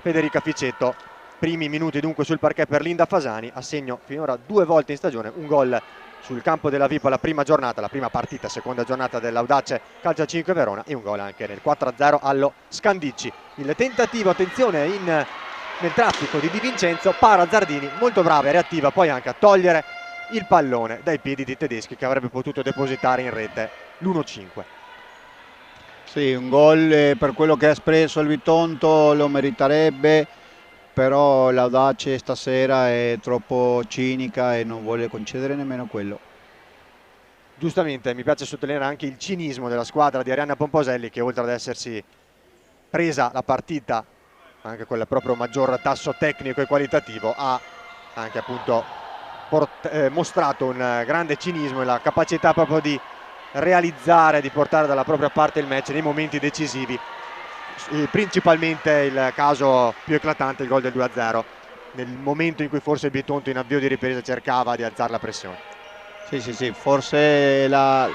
Federica Ficetto. Primi minuti dunque sul parquet per Linda Fasani, a segno finora 2 volte in stagione, un gol sul campo della VIP la prima giornata, la prima partita, seconda giornata dell'Audace Calcio 5 Verona, e un gol anche nel 4-0 allo Scandicci. Il tentativo, attenzione, nel traffico di Di Vincenzo, para Zardini, molto brava e reattiva poi anche a togliere il pallone dai piedi di Tedeschi, che avrebbe potuto depositare in rete l'1-5. Sì, un gol per quello che ha espresso il Bitonto lo meriterebbe, però l'Audace stasera è troppo cinica e non vuole concedere nemmeno quello. Giustamente, mi piace sottolineare anche il cinismo della squadra di Arianna Pomposelli, che oltre ad essersi presa la partita anche con il proprio maggior tasso tecnico e qualitativo, ha anche appunto mostrato un grande cinismo e la capacità proprio di realizzare, di portare dalla propria parte il match nei momenti decisivi, principalmente il caso più eclatante, il gol del 2-0, nel momento in cui forse il Bitonto in avvio di ripresa cercava di alzare la pressione. Sì, forse la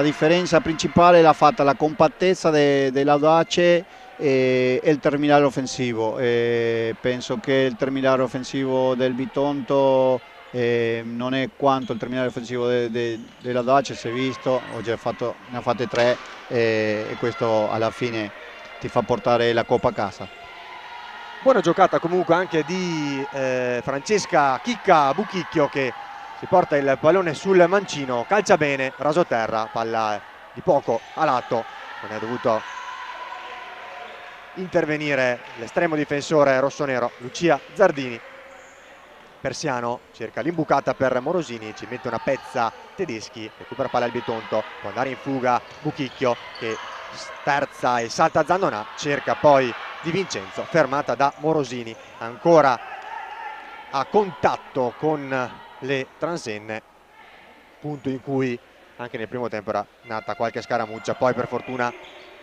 differenza principale l'ha fatta la compattezza dell'Audace e il terminale offensivo. Penso che il terminale offensivo del Bitonto non è quanto il terminale offensivo dell'Audace, si è visto, oggi ne ha fatte 3 e questo alla fine ti fa portare la coppa a casa. Buona giocata comunque anche di Francesca Chicca Buchicchio, che si porta il pallone sul mancino, calcia bene, rasoterra, palla di poco a lato, non è dovuto intervenire l'estremo difensore rossonero Lucia Zardini. Persiano cerca l'imbucata per Morosini, ci mette una pezza Tedeschi, recupera palla al Bitonto, può andare in fuga Buchicchio che sterza e salta Zandonà, cerca poi Di Vincenzo, fermata da Morosini, ancora a contatto con le transenne, punto in cui anche nel primo tempo era nata qualche scaramuccia, poi per fortuna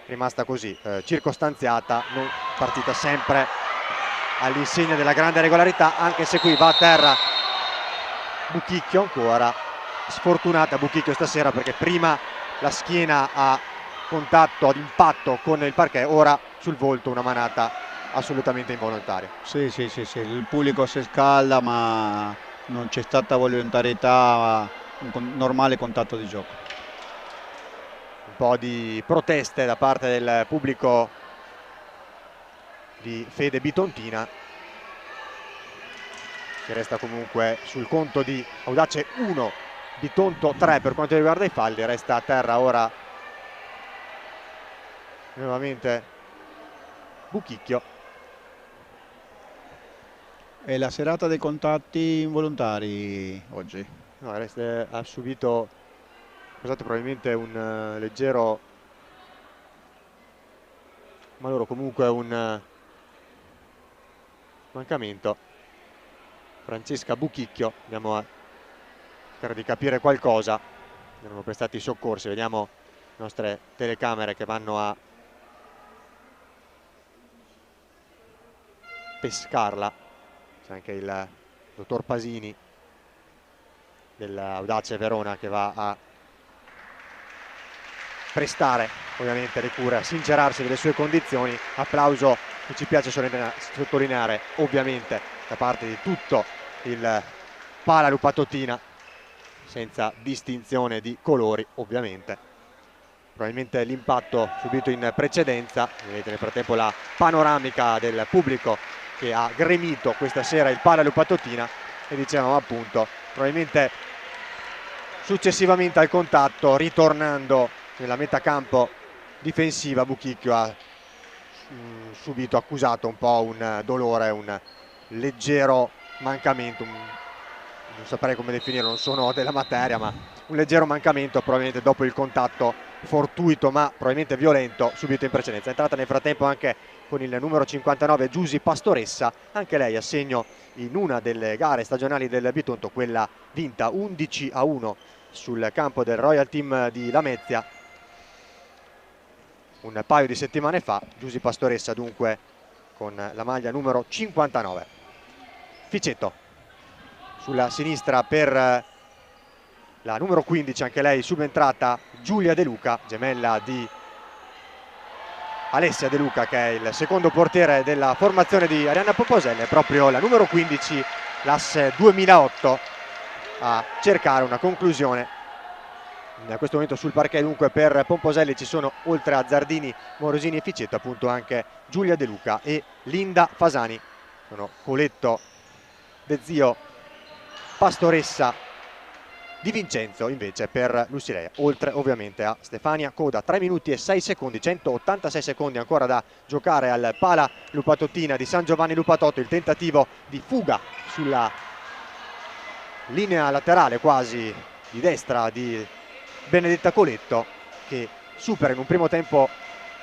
rimasta così circostanziata, non partita sempre all'insegna della grande regolarità, anche se qui va a terra Buchicchio, ancora sfortunata Buchicchio stasera, perché prima la schiena a contatto, ad impatto con il parquet, ora sul volto una manata assolutamente involontaria. Sì, il pubblico si scalda, ma non c'è stata volontarietà, un normale contatto di gioco. Un po' di proteste da parte del pubblico di Fede Bitontina, che resta comunque sul conto di Audace 1, Bitonto 3 per quanto riguarda i falli. Resta a terra ora nuovamente Buchicchio. È la serata dei contatti involontari oggi. No, ha subito probabilmente un leggero, ma loro comunque un mancamento. Francesca Buchicchio, andiamo a cercare di capire qualcosa. Erano prestati i soccorsi, vediamo le nostre telecamere che vanno a pescarla. C'è anche il dottor Pasini dell'Audace Verona che va a prestare ovviamente le cure, a sincerarsi delle sue condizioni. Applauso che ci piace sottolineare ovviamente da parte di tutto il Pala Lupatottina, senza distinzione di colori ovviamente. probabilmente l'impatto subito in precedenza. Vedete nel frattempo la panoramica del pubblico che ha gremito questa sera il Pala Lupatottina, e dicevamo appunto probabilmente successivamente al contatto, ritornando nella metà campo difensiva, Buchicchio ha subito accusato un po' un dolore, un leggero mancamento, non saprei come definirlo, non sono della materia, ma un leggero mancamento probabilmente dopo il contatto fortuito ma probabilmente violento subito in precedenza. È entrata nel frattempo anche con il numero 59 Giusy Pastoressa, anche lei a segno in una delle gare stagionali del Bitonto, quella vinta 11-1 sul campo del Royal Team di Lamezia un paio di settimane fa. Giusy Pastoressa dunque con la maglia numero 59. Ficetto sulla sinistra per la numero 15, anche lei subentrata, Giulia De Luca, gemella di Alessia De Luca, che è il secondo portiere della formazione di Arianna Pomposelli. È proprio la numero 15, classe 2008, a cercare una conclusione. In questo momento sul parquet dunque per Pomposelli ci sono, oltre a Zardini, Morosini e Ficetto, appunto anche Giulia De Luca e Linda Fasani. Sono Coletto, De Zio, Pastoressa, Di Vincenzo invece per Lussileia, oltre ovviamente a Stefania Coda. 3 minuti e 6 secondi, 186 secondi ancora da giocare al Pala Lupatottina di San Giovanni Lupatotto. Il tentativo di fuga sulla linea laterale quasi di destra di Benedetta Coletto, che supera in un primo tempo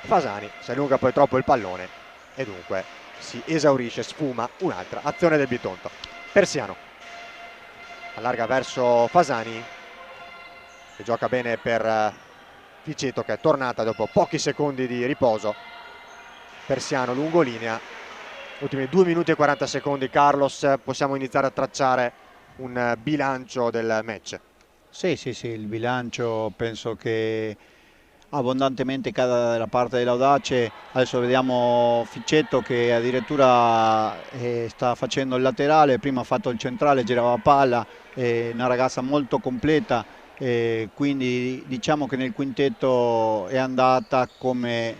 Fasani, si allunga poi troppo il pallone e dunque si esaurisce, sfuma un'altra azione del Bitonto. Persiano allarga verso Fasani, che gioca bene per Ficetto, che è tornata dopo pochi secondi di riposo. Persiano lungolinea, ultimi 2 minuti e 40 secondi. Carlos, possiamo iniziare a tracciare un bilancio del match? Sì, il bilancio penso che abbondantemente cada dalla parte dell'Audace. Adesso vediamo Ficetto che addirittura sta facendo il laterale, prima ha fatto il centrale, girava palla, una ragazza molto completa, quindi diciamo che nel quintetto è andata come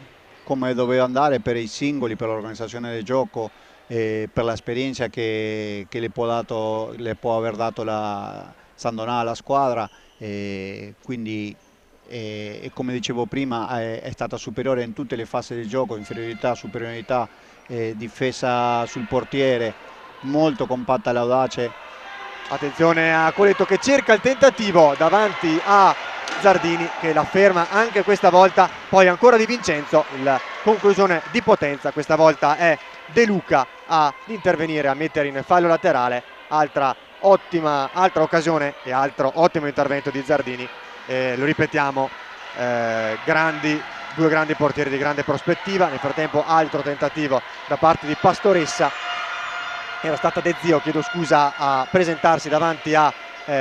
doveva andare per i singoli, per l'organizzazione del gioco, per l'esperienza che le può aver dato la San Donà alla squadra, quindi come dicevo prima è stata superiore in tutte le fasi del gioco, inferiorità, superiorità, difesa sul portiere, molto compatta l'Audace. Attenzione a Coletto che cerca il tentativo davanti a Zardini, che la ferma anche questa volta. Poi ancora Di Vincenzo, la conclusione di potenza, questa volta è De Luca a intervenire, a mettere in fallo laterale. Altra occasione e altro ottimo intervento di Zardini. Lo ripetiamo, due grandi portieri di grande prospettiva. Nel frattempo altro tentativo da parte di Pastoressa, era stata De Zio, chiedo scusa, a presentarsi davanti a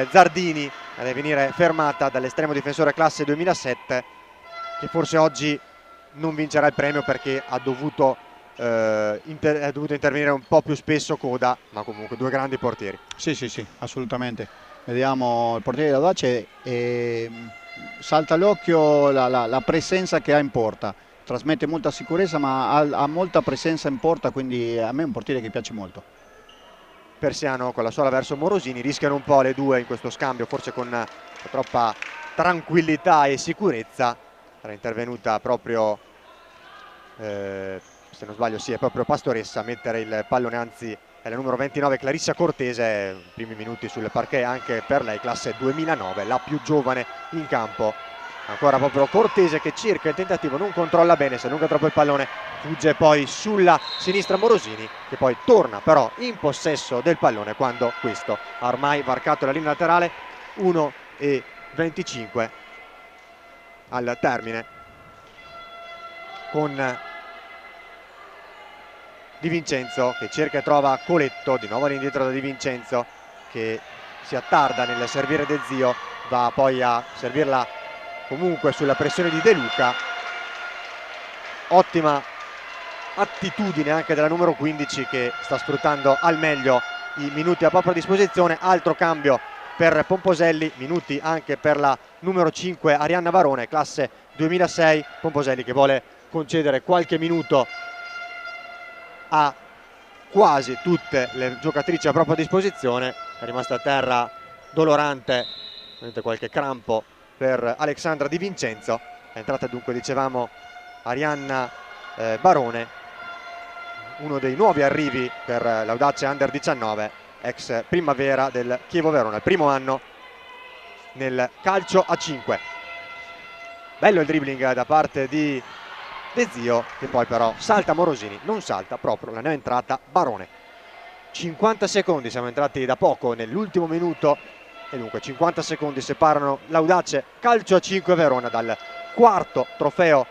Zardini, a venire fermata dall'estremo difensore classe 2007, che forse oggi non vincerà il premio perché ha dovuto intervenire un po' più spesso Coda, ma comunque due grandi portieri. Sì, assolutamente. Vediamo il portiere dell'Audace, salta all'occhio la presenza che ha in porta, trasmette molta sicurezza ma ha molta presenza in porta, quindi a me è un portiere che piace molto. Persiano con la sola verso Morosini, rischiano un po' le due in questo scambio, forse con troppa tranquillità e sicurezza. Era intervenuta proprio, se non sbaglio sì, è proprio Pastoressa a mettere il pallone, anzi è la numero 29 Clarissa Cortese, primi minuti sul parquet anche per lei, classe 2009, la più giovane in campo. Ancora proprio Cortese che cerca il tentativo, non controlla bene, si allunga troppo il pallone, fugge poi sulla sinistra Morosini, che poi torna però in possesso del pallone quando questo ha ormai varcato la linea laterale. 1:25 al termine, con Di Vincenzo che cerca e trova Coletto, di nuovo all'indietro da Di Vincenzo che si attarda nel servire De Zio, va poi a servirla comunque sulla pressione di De Luca. Ottima attitudine anche della numero 15 che sta sfruttando al meglio i minuti a propria disposizione. Altro cambio per Pomposelli, minuti anche per la numero 5 Arianna Varone, classe 2006. Pomposelli che vuole concedere qualche minuto a quasi tutte le giocatrici a propria disposizione. È rimasta a terra dolorante, qualche crampo per Alexandra Di Vincenzo. È entrata dunque, dicevamo, Arianna Barone, uno dei nuovi arrivi per l'Audace Under 19, ex primavera del Chievo Verona, il primo anno nel calcio a 5. Bello il dribbling da parte di De Zio, che poi però salta Morosini, non salta proprio, la ne è entrata Barone. 50 secondi, siamo entrati da poco nell'ultimo minuto e dunque 50 secondi separano l'Audace Calcio a 5 Verona dal quarto trofeo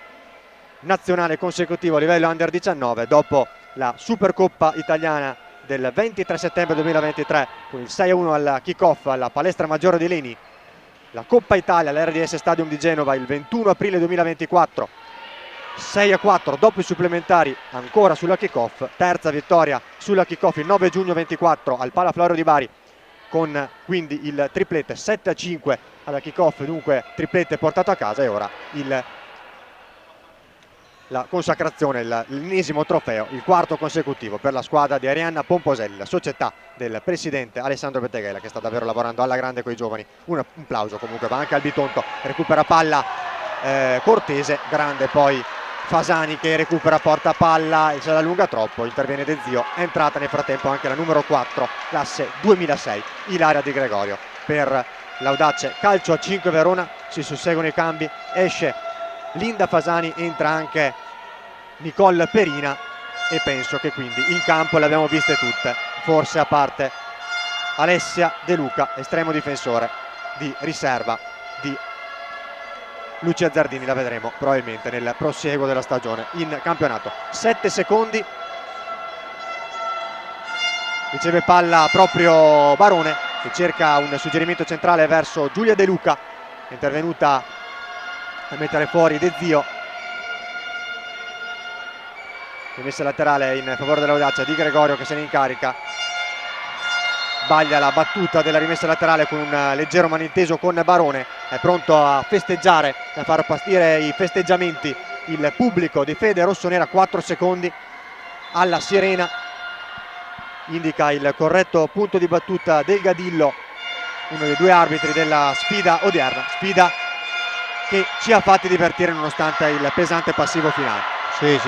nazionale consecutivo a livello Under 19 dopo la Supercoppa italiana del 23 settembre 2023 con il 6-1 al kick-off alla palestra maggiore di Leni, la Coppa Italia all'RDS Stadium di Genova il 21 aprile 2024, 6-4 dopo i supplementari ancora sulla kick-off, terza vittoria sulla kick-off il 9 giugno 24 al Pala Florio di Bari con quindi il triplete 7-5 alla kick-off, dunque triplete portato a casa, e ora la consacrazione, l'ennesimo trofeo, il quarto consecutivo per la squadra di Arianna Pomposelli, la società del presidente Alessandro Betteghela, che sta davvero lavorando alla grande con i giovani. Un applauso comunque va anche al Bitonto, recupera palla Cortese, grande poi Fasani che recupera porta palla e se la allunga troppo, interviene De Zio. È entrata nel frattempo anche la numero 4 classe 2006 Ilaria Di Gregorio. Per l'Audace Calcio a 5 Verona si susseguono i cambi, esce Linda Fasani, entra anche Nicole Perina e penso che quindi in campo le abbiamo viste tutte, forse a parte Alessia De Luca, estremo difensore di riserva di Lucia Zardini. La vedremo probabilmente nel prosieguo della stagione in campionato. 7 secondi, riceve palla proprio Barone che cerca un suggerimento centrale verso Giulia De Luca, intervenuta a mettere fuori De Zio. Rimessa laterale in favore dell'Audace, Di Gregorio che se ne incarica, sbaglia la battuta della rimessa laterale con un leggero malinteso con Barone. È pronto a festeggiare, a far partire i festeggiamenti il pubblico di Fede Rossonera. 4 secondi alla sirena, indica il corretto punto di battuta del Gadillo, uno dei due arbitri della sfida odierna, sfida che ci ha fatti divertire nonostante il pesante passivo finale. Sì.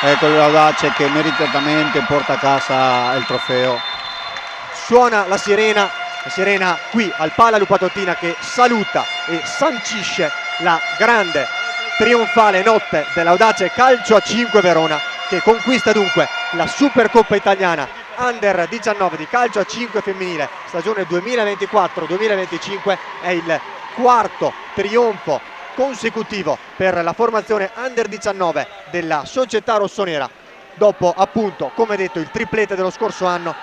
Ecco l'Audace che meritatamente porta a casa il trofeo. Suona la sirena qui al Pala Lupatottina che saluta e sancisce la grande trionfale notte dell'Audace Calcio a 5 Verona, che conquista dunque la Supercoppa italiana Under 19 di calcio a 5 femminile stagione 2024-2025. È il quarto trionfo consecutivo per la formazione Under 19 della società rossonera, dopo appunto, come detto, il triplete dello scorso anno.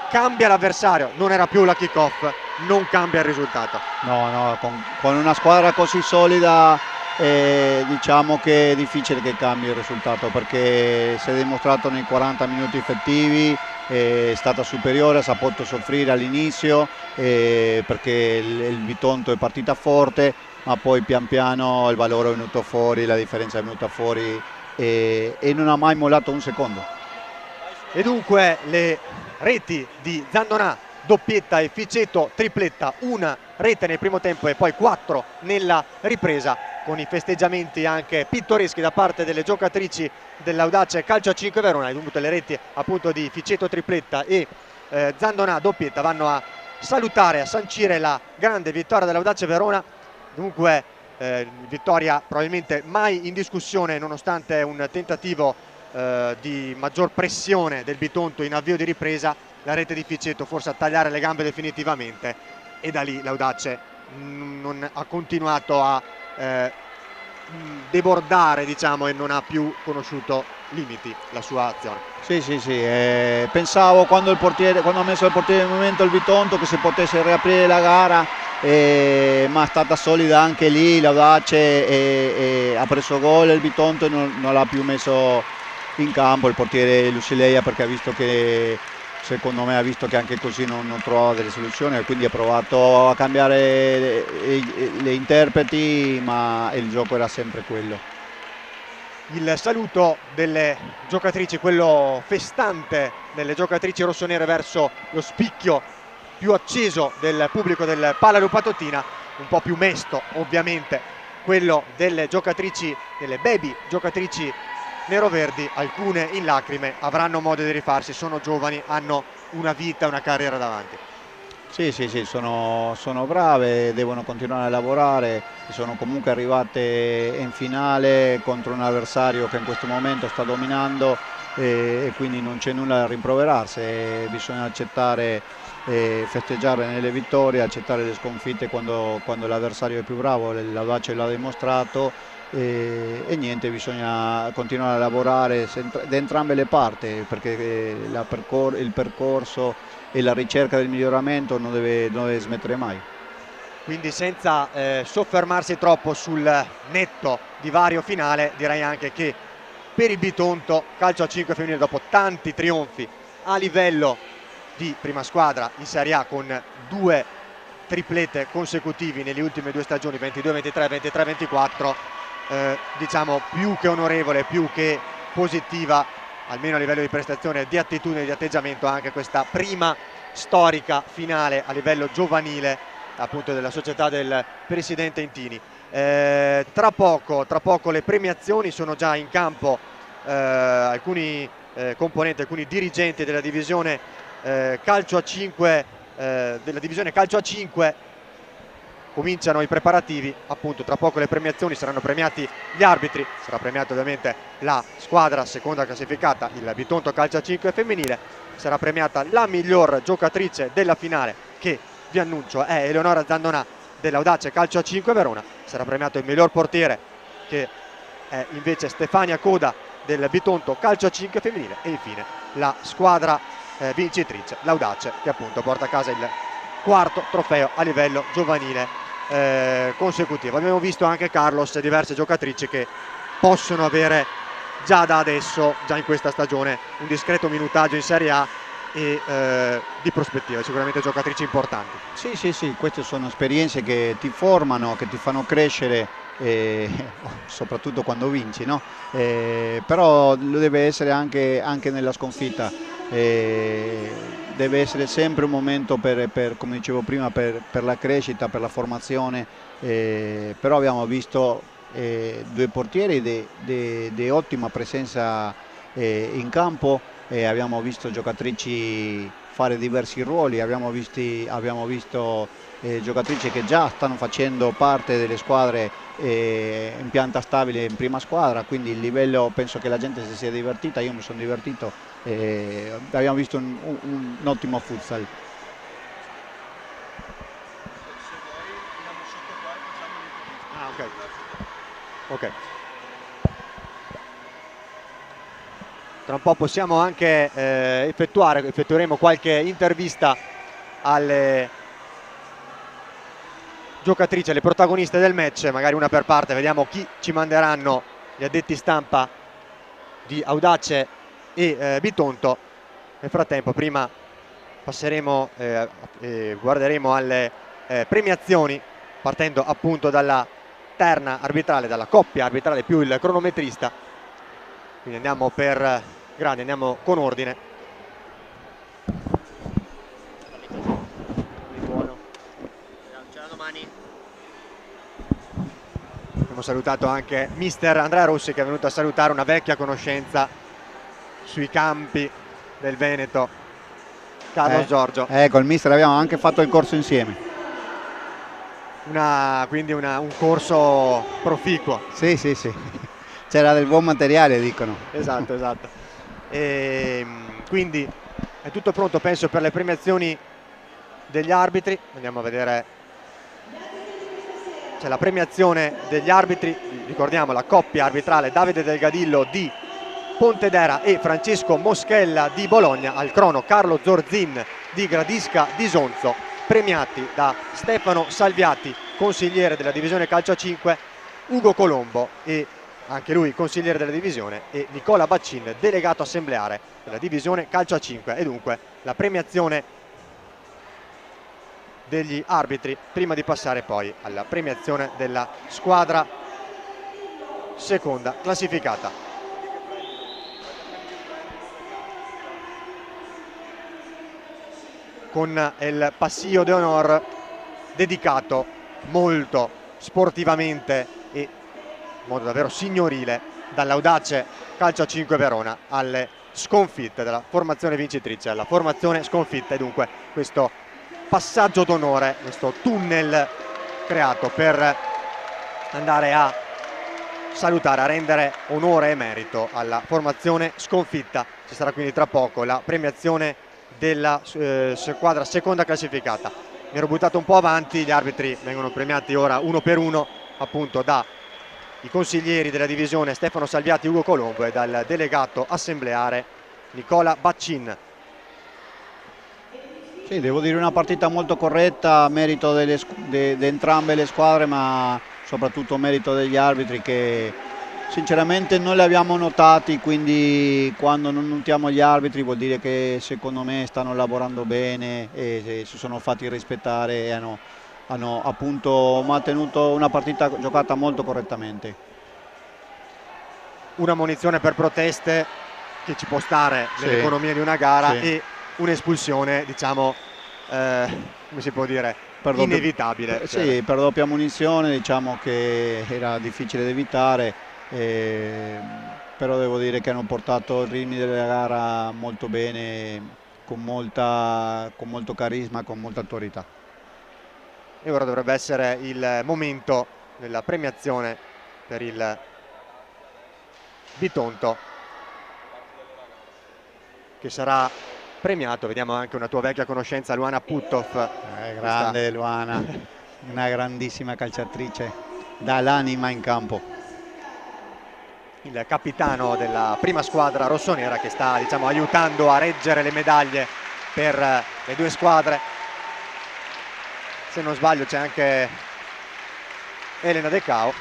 Cambia l'avversario, non era più la kick-off, non cambia il risultato. No, con una squadra così solida diciamo che è difficile che cambi il risultato, perché si è dimostrato nei 40 minuti effettivi, è stata superiore, ha saputo soffrire all'inizio perché il Bitonto è partita forte, ma poi pian piano il valore è venuto fuori, la differenza è venuta fuori e non ha mai mollato un secondo. E dunque le reti di Zandonà, doppietta, e Ficeto, tripletta, una rete nel primo tempo e poi 4 nella ripresa, con i festeggiamenti anche pittoreschi da parte delle giocatrici dell'Audace Calcio a 5 Verona. E dunque le reti appunto di Ficeto tripletta e Zandonà doppietta vanno a salutare, a sancire la grande vittoria dell'Audace Verona. Dunque vittoria probabilmente mai in discussione, nonostante un tentativo di maggior pressione del Bitonto in avvio di ripresa. La rete di Ficeto forse a tagliare le gambe definitivamente, e da lì l'Audace non ha continuato a debordare, diciamo, e non ha più conosciuto limiti la sua azione. Sì, pensavo quando ha messo il portiere in movimento il Bitonto che si potesse riaprire la gara, ma è stata solida anche lì l'Audace, ha preso gol il Bitonto e non l'ha più messo in campo il portiere Lucileia, perché ha visto che secondo me ha visto che anche così non trovava delle soluzioni e quindi ha provato a cambiare le interpreti, ma il gioco era sempre quello. Il saluto delle giocatrici, quello festante delle giocatrici rossonere verso lo spicchio più acceso del pubblico del Pala Lupatottina, un po' più mesto ovviamente quello delle giocatrici, delle baby giocatrici neroverdi, alcune in lacrime, avranno modo di rifarsi, sono giovani, hanno una vita, una carriera davanti. Sì, sono brave, devono continuare a lavorare, sono comunque arrivate in finale contro un avversario che in questo momento sta dominando e quindi non c'è nulla da rimproverarsi, bisogna accettare, festeggiare nelle vittorie, accettare le sconfitte quando l'avversario è più bravo, l'Audace l'ha dimostrato. E niente, bisogna continuare a lavorare da entrambe le parti perché il percorso e la ricerca del miglioramento non deve smettere mai. Quindi senza soffermarsi troppo sul netto divario finale, direi anche che per il Bitonto calcio a 5 femminile, dopo tanti trionfi a livello di prima squadra in Serie A con 2 triplete consecutivi nelle ultime 2 stagioni, 22-23, 23-24, diciamo più che onorevole, più che positiva, almeno a livello di prestazione, di attitudine, di atteggiamento, anche questa prima storica finale a livello giovanile appunto della società del presidente Intini. Tra poco le premiazioni, sono già in campo alcuni componenti, alcuni dirigenti della divisione calcio a 5 cominciano i preparativi, appunto tra poco le premiazioni, saranno premiati gli arbitri, sarà premiata ovviamente la squadra seconda classificata, il Bitonto calcio a 5 femminile, sarà premiata la miglior giocatrice della finale, che vi annuncio è Eleonora Zandonà dell'Audace calcio a 5 Verona, sarà premiato il miglior portiere, che è invece Stefania Coda del Bitonto calcio a 5 femminile, e infine la squadra vincitrice, l'Audace, che appunto porta a casa il 4º trofeo a livello giovanile consecutivo. Abbiamo visto anche, Carlos, diverse giocatrici che possono avere già da adesso, già in questa stagione, un discreto minutaggio in Serie A e di prospettiva, sicuramente giocatrici importanti. Sì, queste sono esperienze che ti formano, che ti fanno crescere, soprattutto quando vinci, no? Però lo deve essere anche nella sconfitta. Deve essere sempre un momento come dicevo prima, per la crescita, per la formazione, però abbiamo visto 2 portieri di ottima presenza in campo, abbiamo visto giocatrici fare diversi ruoli, abbiamo visto giocatrici che già stanno facendo parte delle squadre in pianta stabile in prima squadra, quindi il livello, penso che la gente si sia divertita, io mi sono divertito, abbiamo visto un ottimo futsal. Ok. Tra un po' possiamo anche effettueremo qualche intervista alle giocatrici, alle protagoniste del match, magari una per parte, vediamo chi ci manderanno gli addetti stampa di Audace e Bitonto. Nel frattempo prima passeremo guarderemo alle premiazioni, partendo appunto dalla terna arbitrale, dalla coppia arbitrale più il cronometrista, quindi andiamo per gradi, andiamo con ordine. Abbiamo salutato anche mister Andrea Rossi, che è venuto a salutare una vecchia conoscenza sui campi del Veneto, Carlo Giorgio. Col mister abbiamo anche fatto il corso insieme. Quindi un corso proficuo. Sì. C'era del buon materiale, dicono. Esatto. Quindi è tutto pronto, penso, per le premiazioni degli arbitri. Andiamo a vedere. C'è la premiazione degli arbitri, ricordiamo la coppia arbitrale Davide Delgadillo di Pontedera e Francesco Moschella di Bologna, al crono Carlo Zorzin di Gradisca di Sonzo, premiati da Stefano Salviati, consigliere della divisione calcio a 5, Ugo Colombo e anche lui consigliere della divisione, e Nicola Baccin, delegato assembleare della divisione calcio a 5. E dunque la premiazione degli arbitri prima di passare poi alla premiazione della squadra seconda classificata. Con il passillo d'onore dedicato molto sportivamente e in modo davvero signorile dall'Audace Calcio a 5 Verona alle sconfitte della formazione vincitrice, alla formazione sconfitta. E dunque questo passaggio d'onore, questo tunnel creato per andare a salutare, a rendere onore e merito alla formazione sconfitta. Ci sarà quindi tra poco la premiazione della squadra seconda classificata. Mi ero buttato un po' avanti, gli arbitri vengono premiati ora uno per uno, appunto dai consiglieri della divisione Stefano Salviati, Ugo Colombo, e dal delegato assembleare Nicola Baccin. Sì, devo dire una partita molto corretta, a merito di entrambe le squadre, ma soprattutto merito degli arbitri, che sinceramente non li abbiamo notati, quindi quando non notiamo gli arbitri vuol dire che secondo me stanno lavorando bene e si sono fatti rispettare e hanno appunto mantenuto una partita giocata molto correttamente. Una munizione per proteste che ci può stare nell'economia di una gara, e un'espulsione, diciamo, come si può dire, inevitabile. Sì, per doppia munizione, diciamo che era difficile da evitare, però devo dire che hanno portato il ritmo della gara molto bene, con molto carisma, con molta autorità. E ora dovrebbe essere il momento della premiazione per il Bitonto, che sarà premiato. Vediamo anche una tua vecchia conoscenza, Luana Puttov. Grande Luana, una grandissima calciatrice, dà l'anima in campo. Il capitano della prima squadra rossonera, che sta, diciamo, aiutando a reggere le medaglie per le due squadre. Se non sbaglio c'è anche Elena De Cao.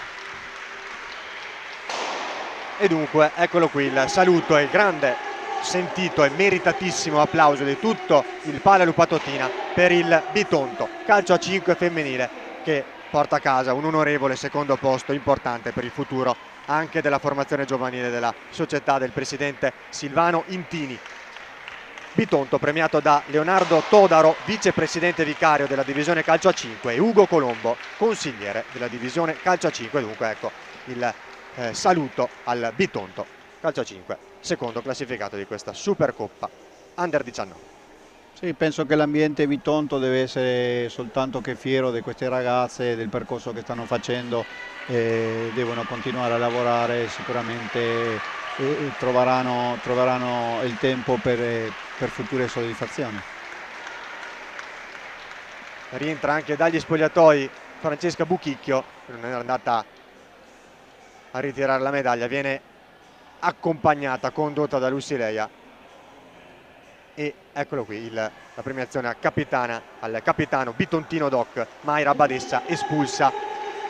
E dunque eccolo qui il saluto e il grande, sentito e meritatissimo applauso di tutto il Pallalupatotina Patotina per il Bitonto calcio a 5 femminile, che porta a casa un onorevole secondo posto importante per il futuro anche della formazione giovanile della società del presidente Silvano Intini. Bitonto premiato da Leonardo Todaro, vicepresidente vicario della divisione calcio a 5, e Ugo Colombo, consigliere della divisione calcio a 5. Dunque ecco il saluto al Bitonto calcio a 5, secondo classificato di questa Supercoppa Under 19. Sì, penso che l'ambiente Bitonto deve essere soltanto che fiero di queste ragazze, del percorso che stanno facendo, devono continuare a lavorare sicuramente, e troveranno il tempo per future soddisfazioni. Rientra anche dagli spogliatoi Francesca Buchicchio, che non era andata a ritirare la medaglia, viene accompagnata, condotta da Lucileia. E eccolo qui la premiazione al capitano bitontino Doc Mayra Badessa, espulsa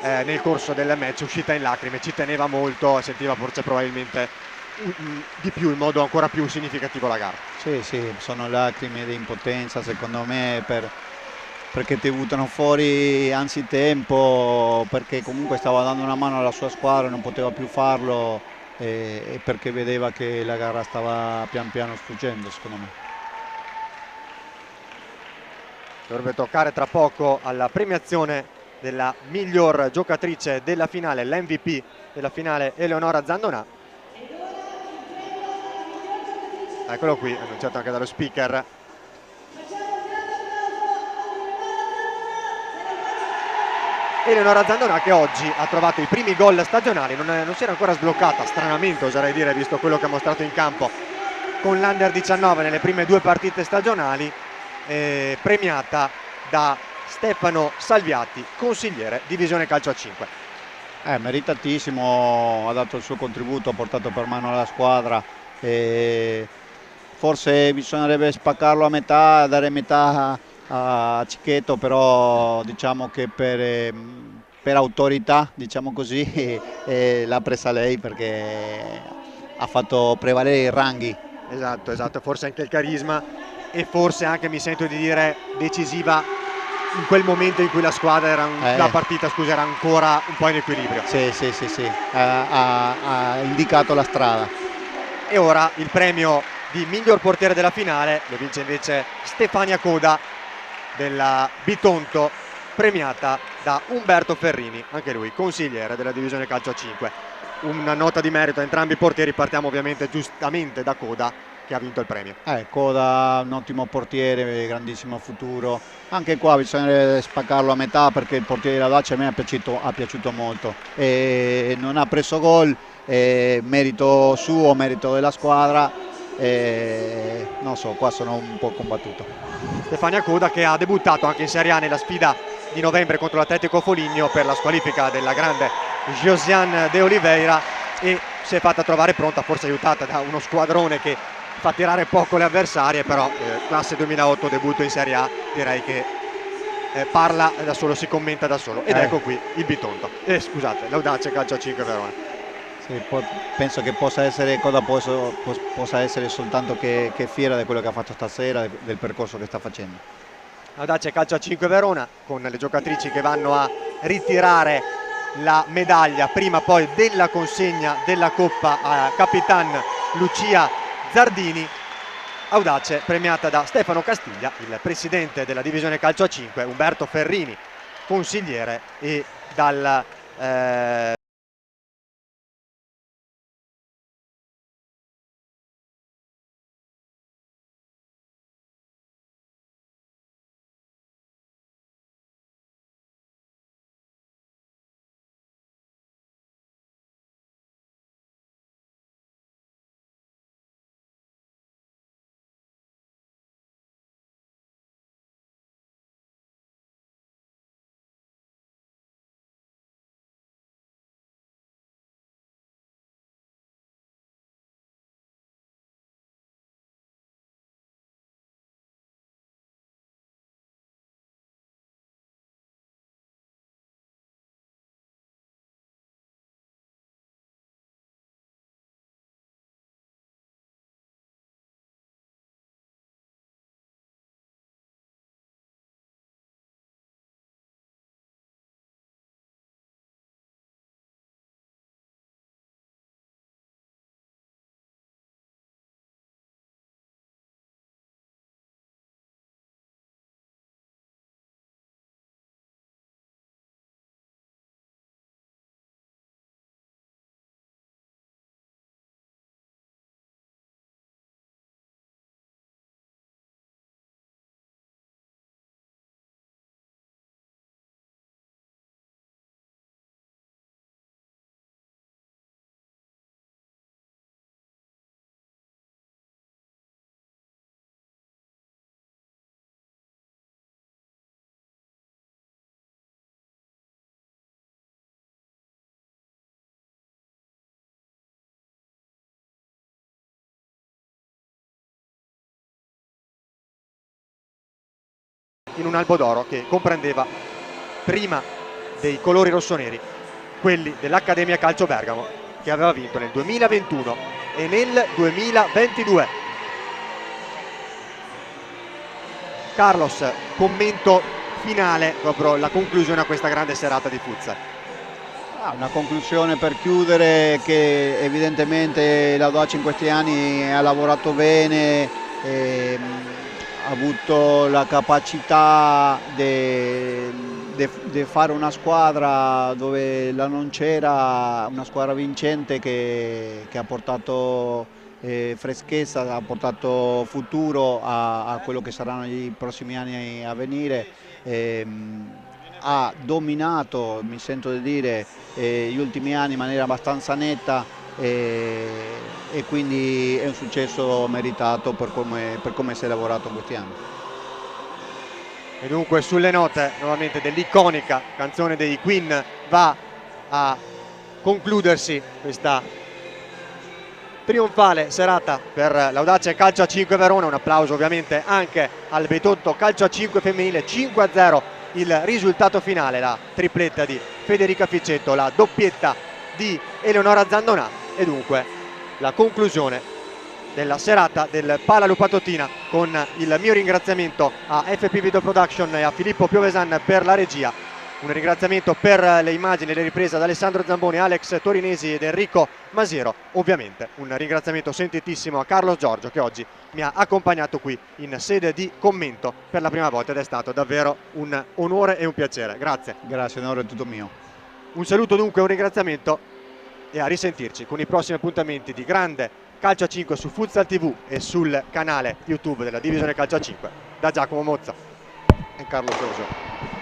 nel corso del match, uscita in lacrime, ci teneva molto, sentiva forse probabilmente di più, in modo ancora più significativo, la gara. Sì, sono lacrime di impotenza secondo me, perché ti buttano fuori anzitempo, perché comunque stava dando una mano alla sua squadra e non poteva più farlo, e perché vedeva che la gara stava pian piano sfuggendo, secondo me. Dovrebbe toccare tra poco alla premiazione della miglior giocatrice della finale, l'MVP della finale, Eleonora Zandonà. Eccolo qui, annunciato anche dallo speaker. Eleonora Zandonà, che oggi ha trovato i primi gol stagionali, non si era ancora sbloccata, stranamente oserei dire, visto quello che ha mostrato in campo con l'Under 19 nelle prime due partite stagionali, premiata da Stefano Salviati, consigliere divisione calcio a 5. Meritatissimo, ha dato il suo contributo, ha portato per mano la squadra, forse bisognerebbe spaccarlo a metà, dare metà a Cicchetto, però diciamo che per per autorità, diciamo così, l'ha presa lei perché ha fatto prevalere i ranghi. Esatto, forse anche il carisma e forse anche, mi sento di dire, decisiva in quel momento in cui la squadra la partita, scusa, era ancora un po' in equilibrio. Sì, ha indicato la strada. E ora il premio di miglior portiere della finale lo vince invece Stefania Coda della Bitonto, premiata da Umberto Ferrini, anche lui consigliere della divisione calcio a 5. Una nota di merito a entrambi i portieri, partiamo ovviamente giustamente da Coda che ha vinto il premio. Coda, un ottimo portiere, grandissimo futuro. Anche qua bisogna spaccarlo a metà perché il portiere della Dacia a me ha piaciuto molto. Non ha preso gol, merito suo, merito della squadra. Non so, qua sono un po' combattuto. Stefania Coda che ha debuttato anche in Serie A nella sfida di novembre contro l'Atletico Foligno per la squalifica della grande Josiane De Oliveira e si è fatta trovare pronta, forse aiutata da uno squadrone che fa tirare poco le avversarie, però classe 2008, debutto in Serie A, direi che parla da solo, si commenta da solo. Ed ecco qui il Bitonto, scusate, l'Audace Calcio a 5 Verona. Sì, penso che possa essere soltanto che fiera di quello che ha fatto stasera, del percorso che sta facendo. Audace Calcio a 5 Verona con le giocatrici che vanno a ritirare la medaglia prima poi della consegna della Coppa a Capitan Lucia Zardini. Audace premiata da Stefano Castiglia, il presidente della divisione calcio a 5, Umberto Ferrini, consigliere, e dal in un albo d'oro che comprendeva prima dei colori rossoneri quelli dell'Accademia Calcio Bergamo, che aveva vinto nel 2021 e nel 2022. Carlos, commento finale, proprio la conclusione a questa grande serata di futsal. Una conclusione per chiudere, che evidentemente l'Audace in questi anni ha lavorato bene, ha avuto la capacità di fare una squadra dove non c'era, una squadra vincente che ha portato freschezza, ha portato futuro a quello che saranno i prossimi anni a venire. Ha dominato, mi sento di dire, gli ultimi anni in maniera abbastanza netta, e quindi è un successo meritato per come si è lavorato in questi anni. E dunque sulle note nuovamente dell'iconica canzone dei Queen va a concludersi questa trionfale serata per l'Audace Calcio a 5 Verona. Un applauso ovviamente anche al Bitonto Calcio a 5 femminile, 5-0 il risultato finale, la tripletta di Federica Ficetto, la doppietta di Eleonora Zandonà e dunque la conclusione della serata del Pala Lupatotina, con il mio ringraziamento a FP Video Production e a Filippo Piovesan per la regia. Un ringraziamento per le immagini e le riprese ad Alessandro Zamboni, Alex Torinesi ed Enrico Masiero. Ovviamente un ringraziamento sentitissimo a Carlos Giorgio, che oggi mi ha accompagnato qui in sede di commento per la prima volta ed è stato davvero un onore e un piacere. Grazie. Grazie, onore è tutto mio. Un saluto dunque, un ringraziamento e a risentirci con i prossimi appuntamenti di Grande Calcio a 5 su Futsal TV e sul canale YouTube della Divisione Calcio a 5. Da Giacomo Mozza e Carlo Giorgio.